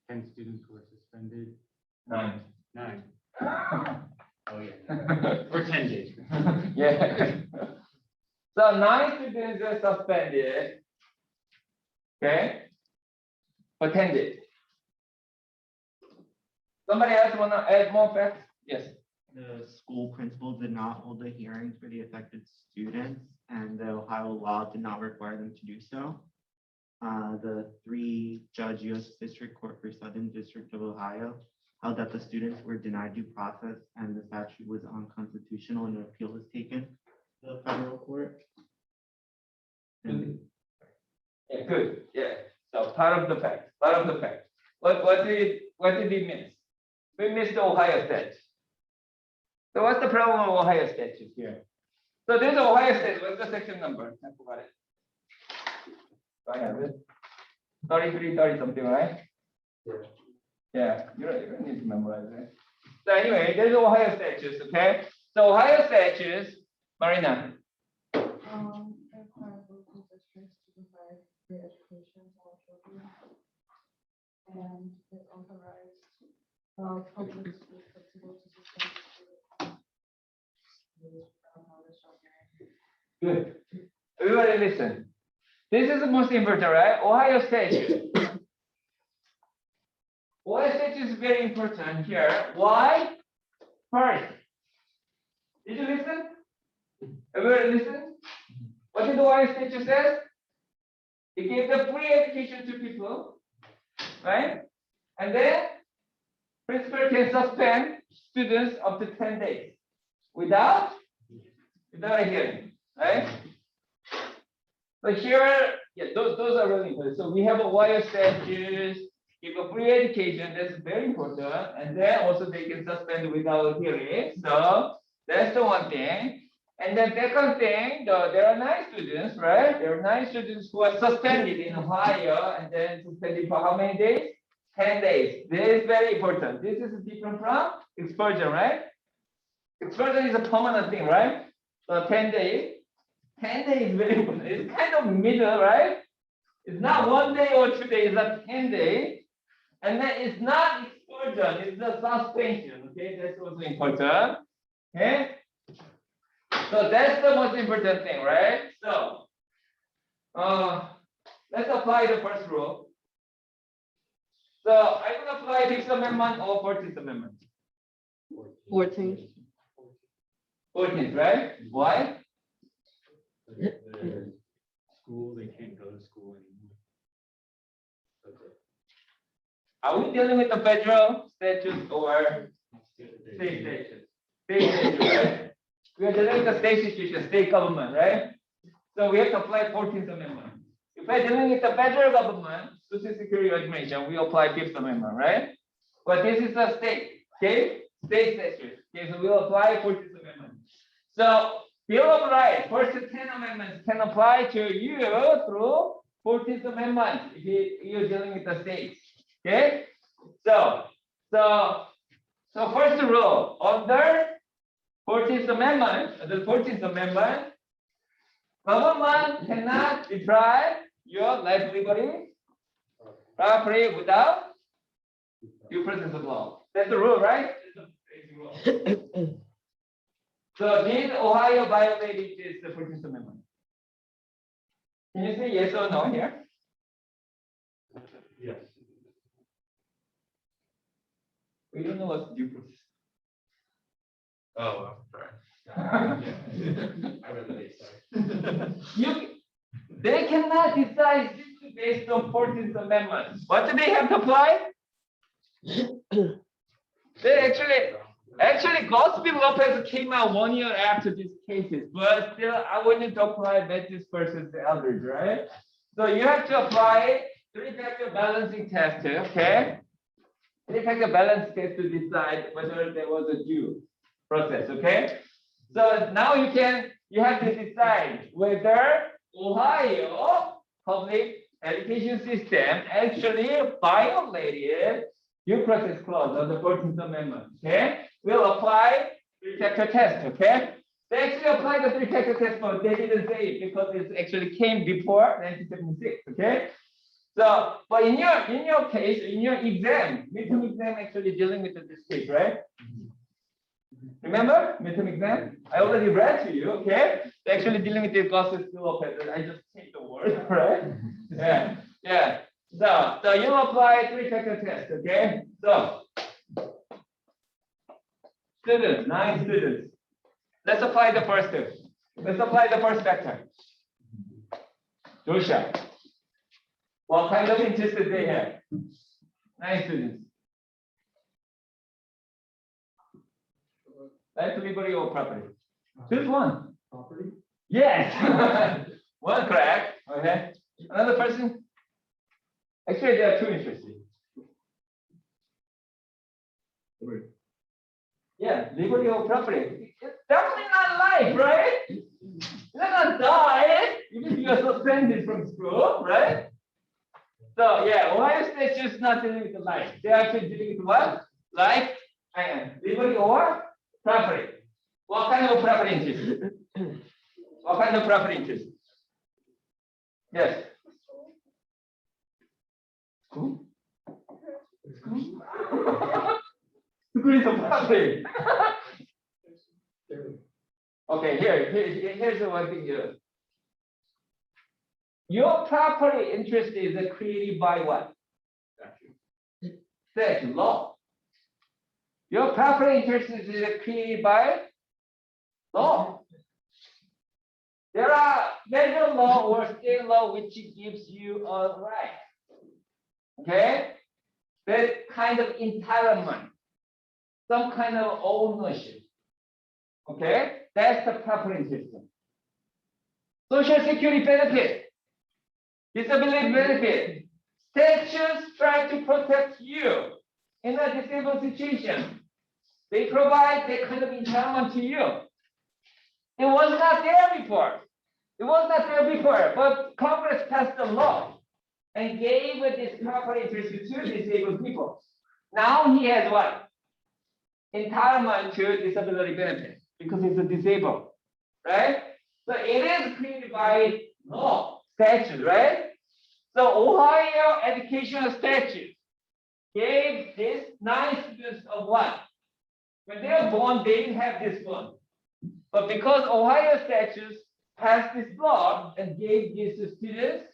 And 10 students were suspended. 9. 9. Oh, yeah. For 10 days. Yeah. So 9 students are suspended. Okay. For 10 days. Somebody else want to add more facts? Yes. The school principal did not hold a hearing for the affected students, and the Ohio law did not require them to do so. The 3-judge U.S. District Court for Southern District of Ohio held that the students were denied due process and the statute was unconstitutional, and an appeal was taken to the federal court. And Yeah, good. Yeah. So part of the fact. What did he miss? We missed the Ohio statute. So what's the problem with Ohio statute here? So there's Ohio statute. What's the section number? I forgot it. Do I have it? 33, 30 something, right? Yeah. You don't need to memorize it. So anyway, there's Ohio statutes. Okay. So Ohio statutes, Marina. Require local districts to provide free education to all children. And it authorized public school principals to suspend students. Good. Everybody listen. This is the most important, right? Ohio statute. Ohio statute is very important here. Why? First, did you listen? Everybody listen? What did the Ohio statute say? It gave the free education to people, right? And then principal can suspend students up to 10 days without a hearing, right? But here, yeah, those are really important. So we have a Ohio statute, give a free education, that's very important. And then also they can suspend without a hearing. So that's the one thing. And then second thing, there are 9 students, right? There are 9 students who are suspended in Ohio and then suspended for how many days? 10 days. This is very important. This is different from expulsion, right? Expulsion is a permanent thing, right? So 10 days. 10 days is very important. It's kind of middle, right? It's not 1 day or 2 days, it's 10 days. And then it's not expulsion, it's the suspension. Okay, that's also important. Okay. So that's the most important thing, right? So let's apply the first rule. So I will apply 5th Amendment or 14th Amendment. 14. 14th, right? Why? The school, they can't go to school anymore. Are we dealing with the federal statute or state statute? State statute, right? We are dealing with the state situation, state government, right? So we have to apply 14th Amendment. If we're dealing with the federal government, Social Security Administration, we apply 5th Amendment, right? But this is a state, okay? State statute. Okay, so we'll apply 14th Amendment. So Bill of Rights, first 10 amendments can apply to you through 14th Amendment if you're dealing with the states. Okay? So first rule, under 14th Amendment, the 14th Amendment, government cannot deprive your life, liberty, property without due process of law. That's the rule, right? That's the basic rule. So did Ohio violate this 14th Amendment? Can you say yes or no here? Yes. We don't know what's due process. Oh, sorry. I really sorry. They cannot decide simply based on 14th Amendment. What do they have to apply? They actually, Gospel Lopez came out 1 year after these cases, but still, I wanted to apply Matthews versus the elders, right? So you have to apply 3-factor balancing test, okay? 3-factor balancing test to decide whether there was a due process, okay? So now you have to decide whether Ohio public education system actually violated due process clause of the 14th Amendment, okay? We'll apply 3-factor test, okay? They actually applied the 3-factor test, but they didn't say it because it actually came before 1976, okay? So, but in your case, in your exam, midterm exam actually dealing with this case, right? Remember midterm exam? I already read to you, okay? They're actually dealing with the Gaussian slope pattern. I just changed the word, right? Yeah, yeah. So you apply three-factor test, okay? So students, 9 students. Let's apply the first two. Let's apply the first factor. Joshua. What kind of interest did they have? 9 students. Right, liberty or property? Choose one. Property? Yes. One correct. Okay. Another person? Actually, there are two interests. Yeah, liberty or property. It's definitely not life, right? You're not gonna die even if you're suspended from school, right? So yeah, Ohio State is not dealing with the life. They're actually dealing with what? Life and liberty or property. What kind of property interest? What kind of property interest? Yes. School? School? School is a property. Okay, here's the one thing here. Your property interest is created by what? Statute, law. Your property interest is created by law. There are federal law or state law which gives you a right. Okay? That kind of entitlement, some kind of ownership. Okay? That's the property system. Social security benefit, disability benefit. Statutes try to protect you in a disabled situation. They provide that kind of entitlement to you. It was not there before. It was not there before, but Congress passed a law and gave this property interest to disabled people. Now he has what? Entitlement to disability benefit because he's a disabled, right? So it is created by law, statute, right? So Ohio educational statute gave this 9 students of what? When they were born, they didn't have this one. But because Ohio statutes passed this law and gave these students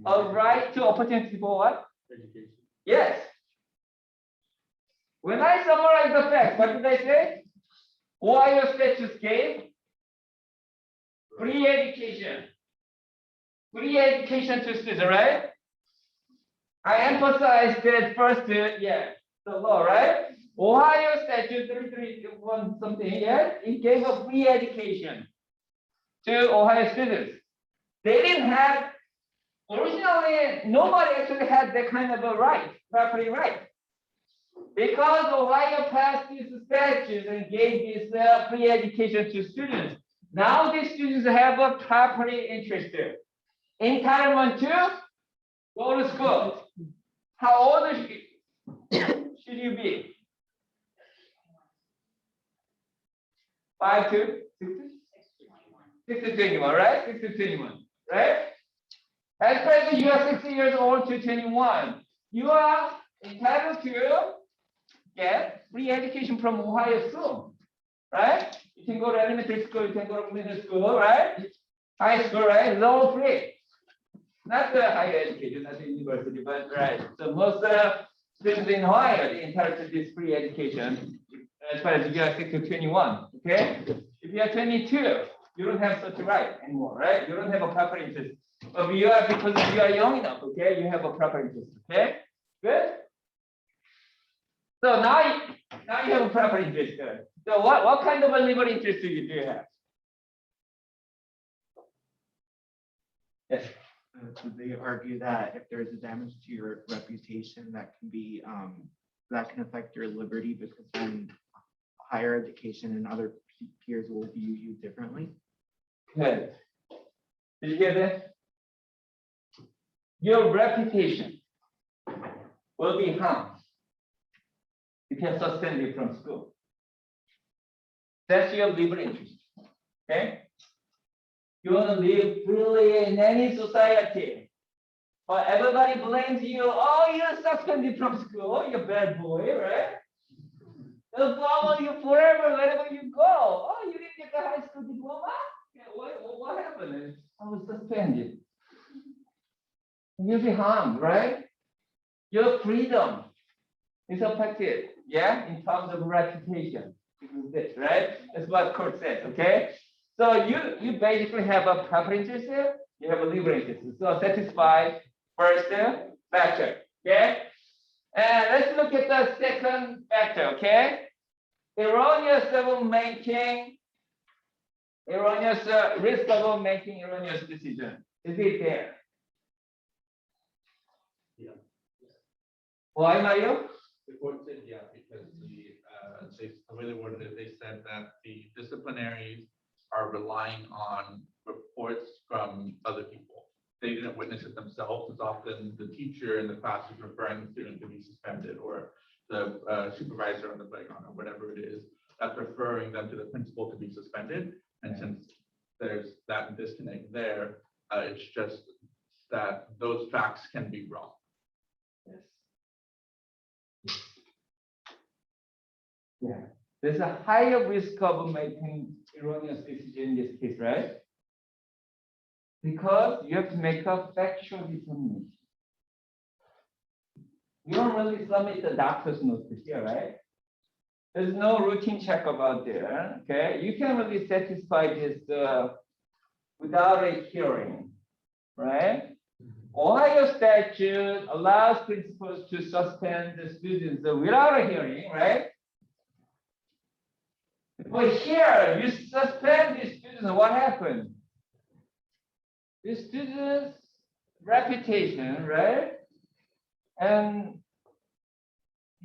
a right to opportunity for what? Education. Yes. When I summarize the facts, what did I say? Ohio statutes gave free education. Free education to students, right? I emphasized that first, the law, right? Ohio statute 331 something, yeah, it gave a free education to Ohio students. They didn't have, originally, nobody actually had that kind of a right, property right. Because Ohio passed these statutes and gave this free education to students, now these students have a property interest there. Entitlement to go to school. How old should you be? 5 to 6 to 21, right? 6 to 21, right? At present, you are 60 years old to 21. You are entitled to get free education from Ohio school, right? You can go to elementary school, you can go to middle school, right? High school, right? Low free. Not the higher education, not the university, but right. So most students in Ohio are entitled to this free education as far as you are 6 to 21, okay? If you are 22, you don't have such a right anymore, right? You don't have a proper interest. But you are, because you are young enough, okay? You have a proper interest, okay? Good? So now you have a proper interest. Good. So what kind of a liberty interest do you have? Yes. So they argue that if there's a damage to your reputation, that can be that can affect your liberty because then higher education and other peers will view you differently. Good. Did you hear that? Your reputation will be harmed. You can suspend you from school. That's your liberty interest. Okay? You want to live freely in any society. But everybody blames you. Oh, you're suspended from school. Oh, you're a bad boy, right? They'll follow you forever wherever you go. Oh, you didn't get the high school diploma? Yeah, what happened? I was suspended. You'll be harmed, right? Your freedom is affected, yeah, in terms of reputation. Right? That's what court says, okay? So you basically have a proper interest, you have a liberal interest. So satisfy first factor, okay? And let's look at the second factor, okay? Erroneous risk of making erroneous decision. Is it there? Yeah. Why, Mario? The court said, yeah, because the way they worded it, they said that the disciplinaries are relying on reports from other people. They didn't witness it themselves. It's often the teacher in the class who's referring the student to be suspended, or the supervisor on the playground, or whatever it is, that's referring them to the principal to be suspended. And since there's that disconnect there, it's just that those facts can be wrong. Yes. Yeah, there's a higher risk of making erroneous decision in this case, right? Because you have to make a factual determination. You don't really submit the doctor's note here, right? There's no routine check about there, okay? You can really satisfy this without a hearing, right? Ohio statute allows principals to suspend the students without a hearing, right? But here, you suspend the students, what happened? The students' reputation, right? And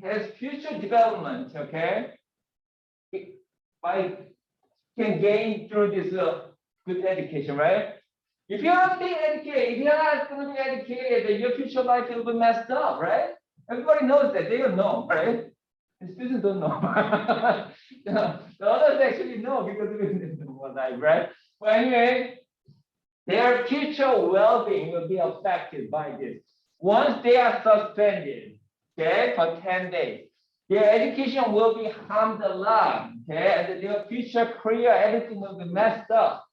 his future development, okay? Can gain through this good education, right? If you're not being educated, if you're not going to be educated, your future life will be messed up, right? Everybody knows that. They don't know, right? The students don't know. The others actually know because they know life, right? But anyway, their future well-being will be affected by this. Once they are suspended, okay, for 10 days, their education will be harmed a lot, okay, and their future career, everything will be messed up.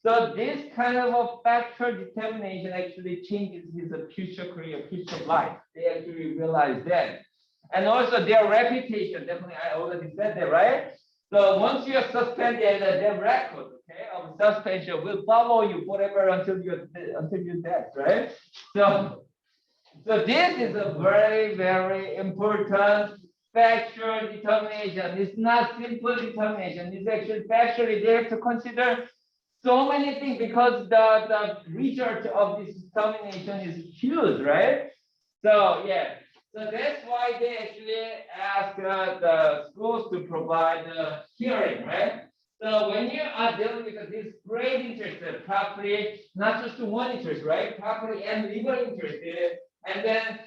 So this kind of a factual determination actually changes his future career, future life. They actually realize that. And also their reputation, definitely I already said that, right? So once you are suspended, their record, okay, of suspension will follow you forever until you're dead, right? So this is a very, very important factual determination. It's not simple determination. It's actually factually they have to consider so many things because the research of this determination is huge, right? So yeah, so that's why they actually ask the schools to provide the hearing, right? So when you are dealing with this great interest, property, not just one interest, right? Property and legal interest, and then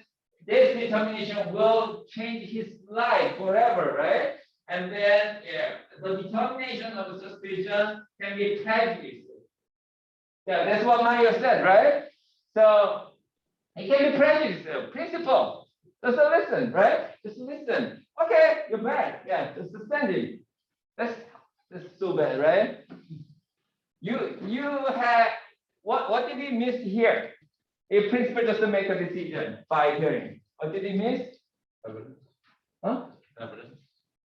this determination will change his life forever, right? And then yeah, the determination of suspicion can be prejudice. Yeah, that's what Mario said, right? So it can be prejudice, principle. Just listen, right? Just listen. Okay, you're bad. Yeah, just suspended. That's so bad, right? You have what did he miss here? A principal just make a decision by hearing. What did he miss? Evidence. Huh? Evidence.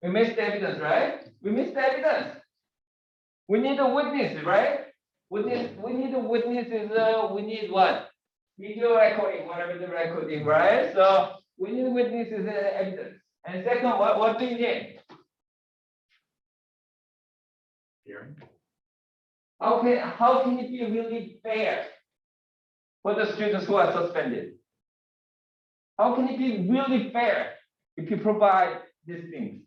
We missed evidence, right? We missed evidence. We need a witness, right? We need a witness. We need what? Video recording, whatever the recording, right? So we need witnesses and evidence. And second, what do you need? Hearing. How can it be really fair for the students who are suspended? How can it be really fair if you provide these things?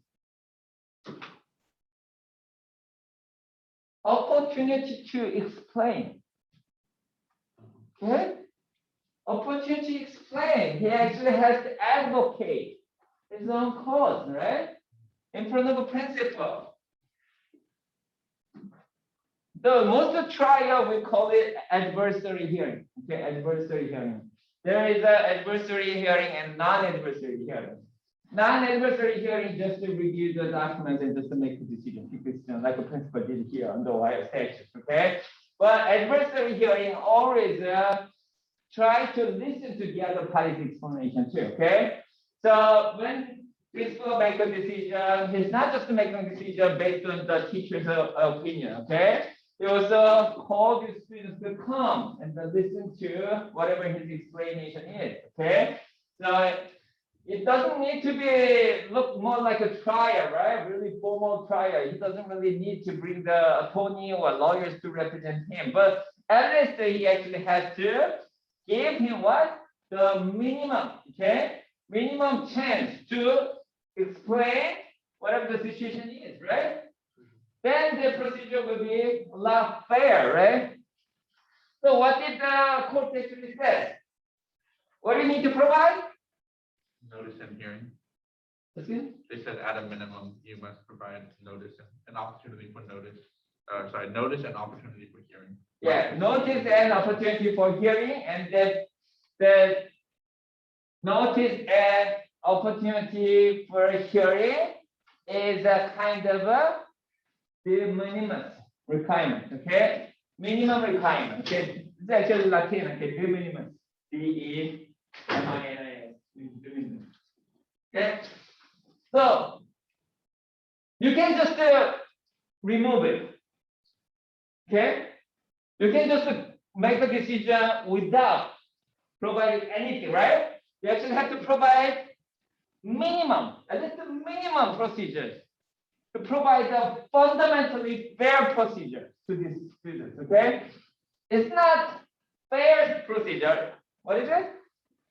Opportunity to explain. Okay? Opportunity to explain. He actually has to advocate his own cause, right? In front of a principal. The most of trial, we call it adversary hearing. Okay, adversary hearing. there is an adversary hearing and non-adversary hearing. Non-adversary hearing just to review the documents and just to make a decision, like a principal did here on the Ohio statute, okay? But adversary hearing always try to listen to the other party's explanation too, okay? So when principal make a decision, he's not just making a decision based on the teacher's opinion, okay? He also call the students to come and listen to whatever his explanation is, okay? So it doesn't need to be look more like a trial, right? Really formal trial. He doesn't really need to bring the attorney or lawyers to represent him, but at least he actually has to give him what? The minimum, okay? Minimum chance to explain whatever the situation is, right? Then the procedure will be a lot fair, right? So what did the court actually say? What do you need to provide? Notice and hearing. What's it? They said at a minimum, you must provide notice and an opportunity for notice. Notice and opportunity for hearing. Yeah, notice and opportunity for hearing, and then the notice and opportunity for hearing is a kind of a the minimum requirement, okay? Minimum requirement, okay? It's actually Latin, okay? The minimum, D-E-M-I-N-I-S, okay? So you can just remove it, okay? You can just make a decision without providing anything, right? You actually have to provide minimum, at least the minimum procedures to provide a fundamentally fair procedure to these students, okay? It's not fair procedure. What is it?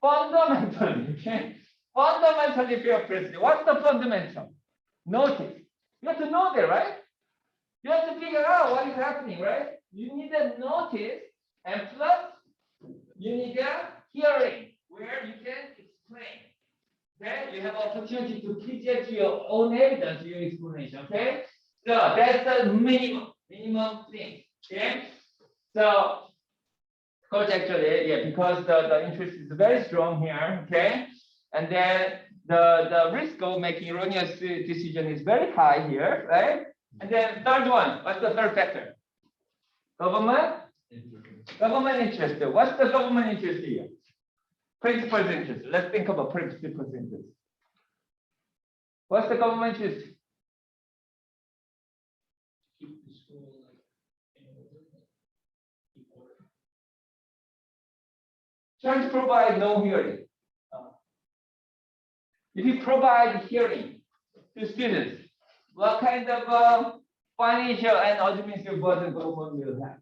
Fundamentally, okay? Fundamentally fair procedure. What's the fundamental? Notice. You have to know that, right? You have to figure out what is happening, right? You need a notice, and plus you need a hearing where you can explain. Okay, you have opportunity to present your own evidence, your explanation. Okay, so that's the minimum thing. Okay, so coach actually, yeah, because the interest is very strong here. Okay, and then the risk of making erroneous decision is very high here, right? And then third one, what's the third factor? Government interest. What's the government interest here? Principal's interest. Let's think about principal's interest. What's the government interest? Keep the school like in order, keep order. Trying to provide no hearing. If you provide hearing to students, what kind of financial and administrative burden government will have?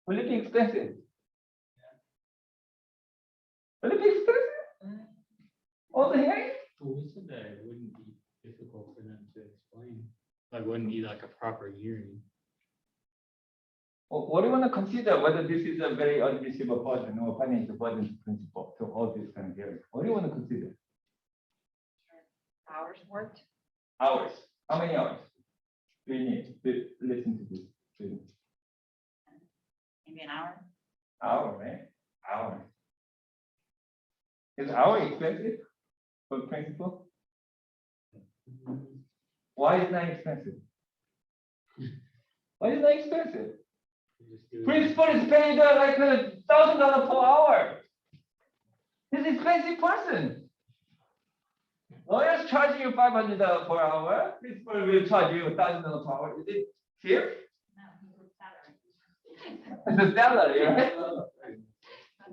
Will it be expensive? Will it be expensive? All the hearing? Well, we said that it wouldn't be difficult for them to explain. Like, wouldn't be like a proper hearing. What do you want to consider whether this is a very administrative burden or financial burden to principal to all this kind of hearing? What do you want to consider? Hours worked. Hours. How many hours do you need to listen to this student? Maybe an hour. Hour, right? Hour. Is hour expensive for the principal? Why is that expensive? Why is that expensive? Principal is paid like $1,000 per hour. He's an expensive person. Lawyers charging you $500 per hour. Principal will charge you $1,000 per hour. Is it cheap? It's a salary, right?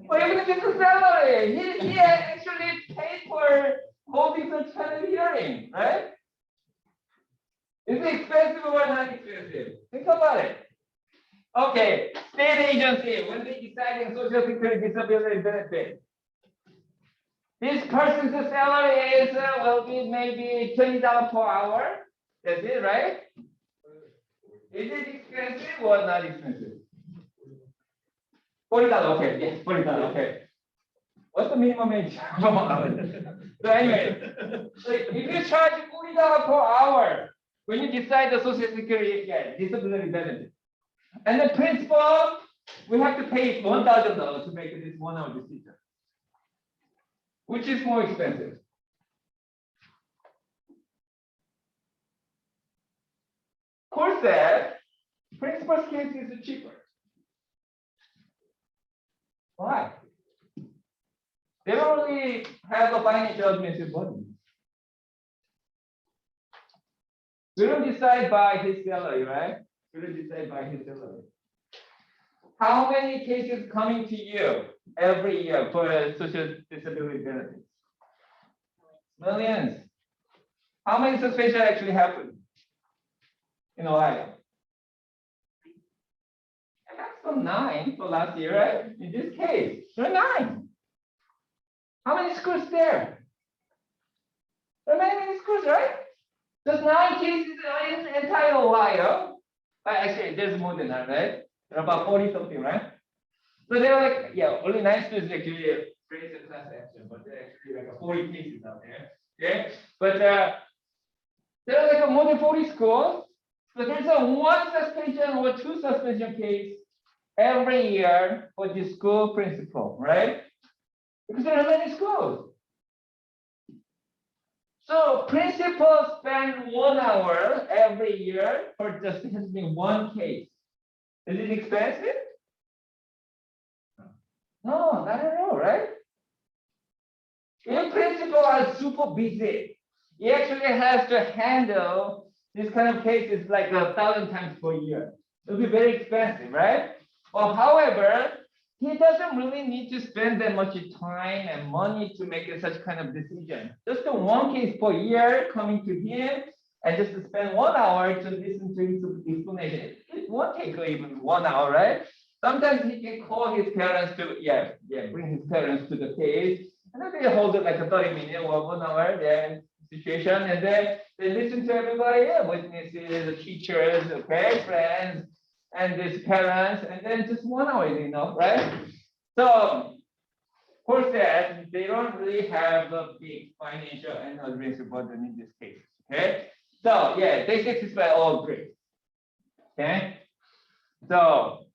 But even if it's a salary, he actually paid for holding such kind of hearing, right? Is it expensive or not expensive? Think about it. Okay, state agency, when they deciding social security disability benefit, this person's salary is will be maybe $20 per hour. That's it, right? Is it expensive or not expensive? $40, okay, yes, $40, okay. What's the minimum age? So anyway, so if you charge $40 per hour when you decide the social security disability benefit, And the principal, we have to pay $1,000 to make this 1 hour decision. Which is more expensive? Course that principal's case is cheaper. Why? They don't really have a final judgment body. We don't decide by his salary, right? We don't decide by his salary. How many cases coming to you every year for social disability benefits? Millions. How many suspensions actually happen in Ohio? Maximum 9 for last year, right? In this case, there are 9. How many schools there? There are many schools, right? There's 9 cases in entire Ohio. But actually, there's more than that, right? There are about 40 something, right? So they're like, yeah, only 9 students actually raise a class action, but there are actually like 40 cases out there. Okay, but there are like more than 40 schools. So there's a 1 suspension or 2 suspension case every year for the school principal, right? Because there are many schools. So principals spend 1 hour every year for just handling 1 case. Is it expensive? No, not at all, right? If principals are super busy, he actually has to handle this kind of cases like 1,000 times per year. It'll be very expensive, right? Well, however, he doesn't really need to spend that much time and money to make such kind of decision. Just the 1 case per year coming to him and just to spend 1 hour to listen to his explanation. It won't take even 1 hour, right? Sometimes he can call his parents to, bring his parents to the case. And then they hold it like a 30-minute or 1 hour then situation. And then they listen to everybody, witnesses, the teachers, okay, friends, and his parents, and then just 1 hour is enough, right? So, of course, that they don't really have a big financial and administrative burden in this case, okay? So, yeah, they satisfy all three, okay? So,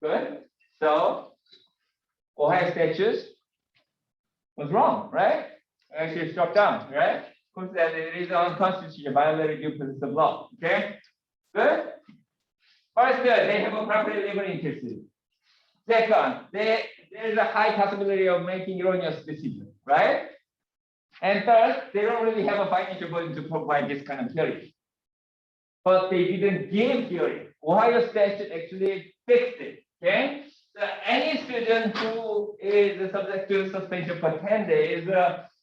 good. So, Ohio statutes was wrong, right? Actually struck down, right? Of course, that it is unconstitutional, violated due process of law, okay? Good. First, they have a property legal interest. Second, there's a high possibility of making erroneous decision, right? And third, they don't really have a financial burden to provide this kind of hearing. But they didn't give hearing. Ohio statute actually fixed it, okay? So any student who is subject to suspension for 10 days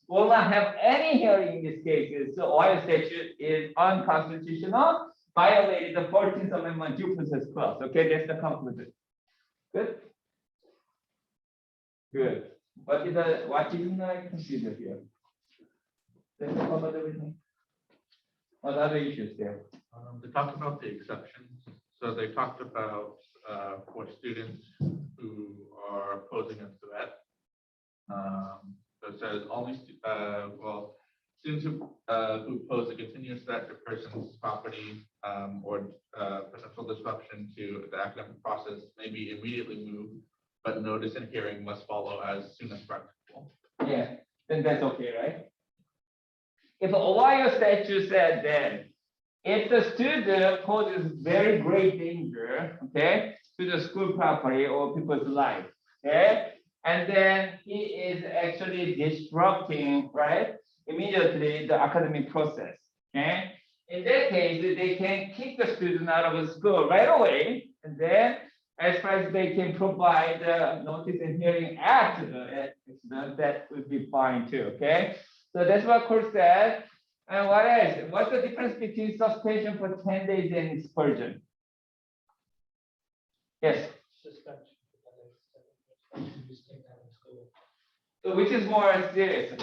will not have any hearing in this case. So Ohio statute is unconstitutional. Violated the 14th Amendment due process clause. Okay, that's the conclusion. Good. Good. What didn't I consider here? Let's talk about everything. What other issues there? They talked about the exceptions. So they talked about for students who are posing a threat. So it says only students who pose a continuous threat to person's property or potential disruption to the academic process may be immediately moved, but notice and hearing must follow as soon as practicable. Yeah, then that's okay, right? If Ohio statute said that if the student poses very great danger, okay, to the school property or people's life, okay, and then he is actually disrupting, right, immediately the academic process, okay? In that case, they can kick the student out of the school right away, and then as far as they can provide the notice and hearing after the accident, that would be fine too, okay? So that's what court said. And what else? What's the difference between suspension for 10 days and expulsion? Yes. Suspension. Just take that in school. So which is more serious?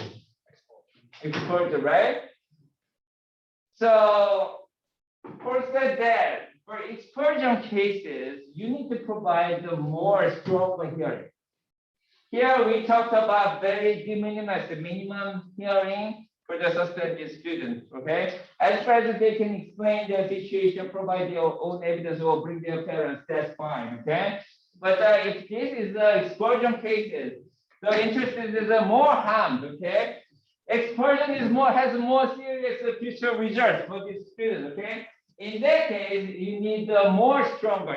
Expulsion, right? So, court said that for expulsion cases, you need to provide the more stronger hearing. Here we talked about very de minimis, the minimum hearing for the suspended students, okay? As far as they can explain their situation, provide their own evidence or bring their parents, that's fine, okay? But if this is expulsion cases, the interest is more harmed, okay? Expulsion is has more serious future results for these students, okay? In that case, you need more stronger,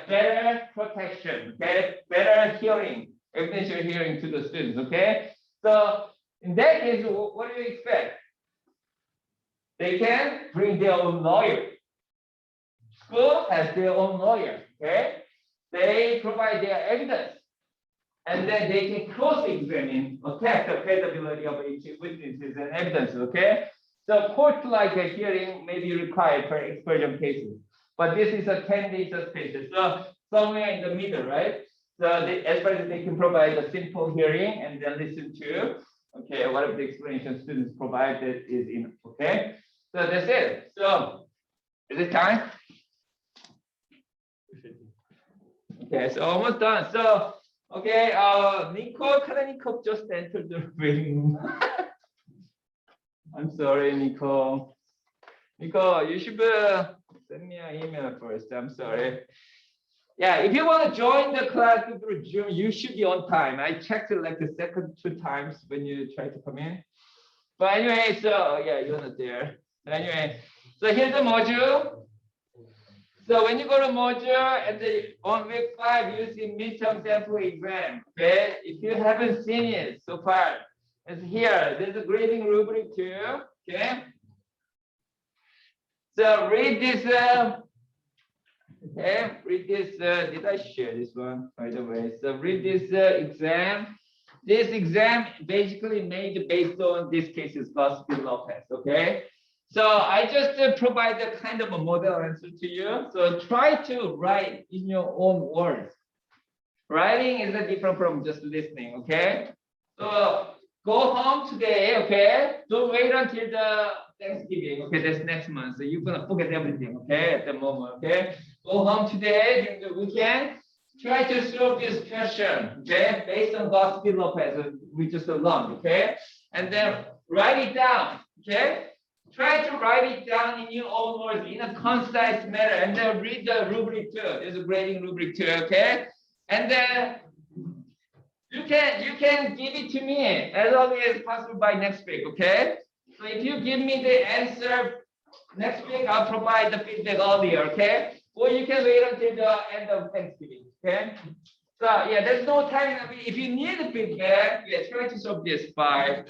better protection, better hearing, evidential hearing to the students, okay? So in that case, what do you expect? They can bring their own lawyer. School has their own lawyer, okay? They provide their evidence, and then they can cross-examine, attack the credibility of each witnesses and evidence, okay? So court-like hearing may be required for expulsion cases, but this is a 10-day suspension, so somewhere in the middle, right? So as far as they can provide a simple hearing and then listen to, okay, whatever the explanation students provide that is in, okay? So that's it. So is it time? Okay, so almost done. So, okay, Nicole Kalanikov just entered the waiting room. I'm sorry, Nicole. Nicole, you should send me an email first. I'm sorry. Yeah, if you want to join the class through Zoom, you should be on time. I checked it like the second 2 times when you try to come in. But anyway, so yeah, you're not there. Anyway, so here's the module. So when you go to module and on week 5, you see midterm sample exam. Okay, if you haven't seen it so far, it's here. There's a grading rubric too. Okay. So read this. Okay, read this. Did I share this one? By the way, so read this exam. This exam basically made based on this case's Gospel Lopez. Okay. So I just provide a kind of a model answer to you. So try to write in your own words. Writing is different from just listening, okay? So go home today, okay? Don't wait until the Thanksgiving, okay? That's next month. So you're gonna forget everything, okay? At the moment, okay? Go home today during the weekend. Try to solve this question, okay? Based on Gospel Lopez, we just learned, okay? And then write it down, okay? Try to write it down in your own words in a concise manner, and then read the rubric too. There's a grading rubric too, okay? And then you can give it to me as early as possible by next week, okay? So if you give me the answer next week, I'll provide the feedback earlier, okay? Or you can wait until the end of Thanksgiving, okay? So yeah, there's no time. If you need the feedback, try to solve this by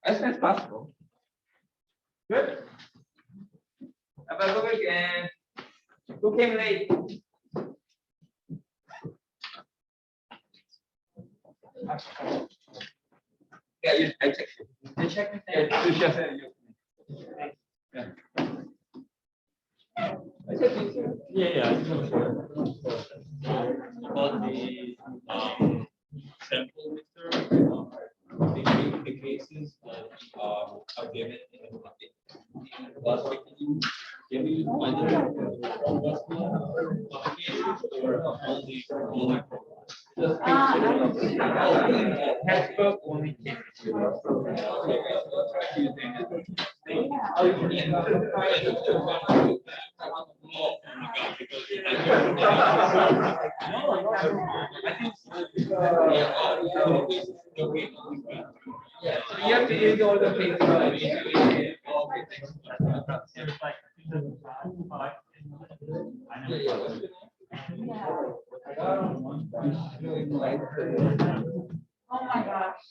as soon as possible. Good. Have a good weekend. Who came late? Yeah, I checked it. You checked it? Yeah, you checked it. Yeah. I checked it too. Yeah. About the sample mixer, the cases that are given in the last week. Can we find it or only Just textbook only cases. Yeah, so you have to read all the cases. Oh my gosh.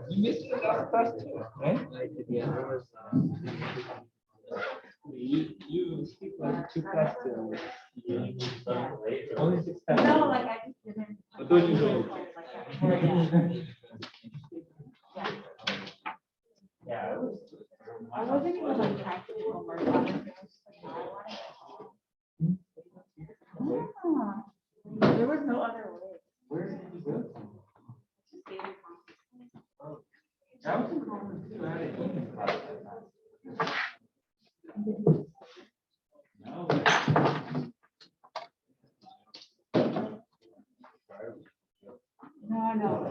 You missed the last class too, right? You skipped like 2 classes. Only 6 classes. No, like I just didn't. But don't you know? Yeah. I wasn't even like practicing homework. There was no other way.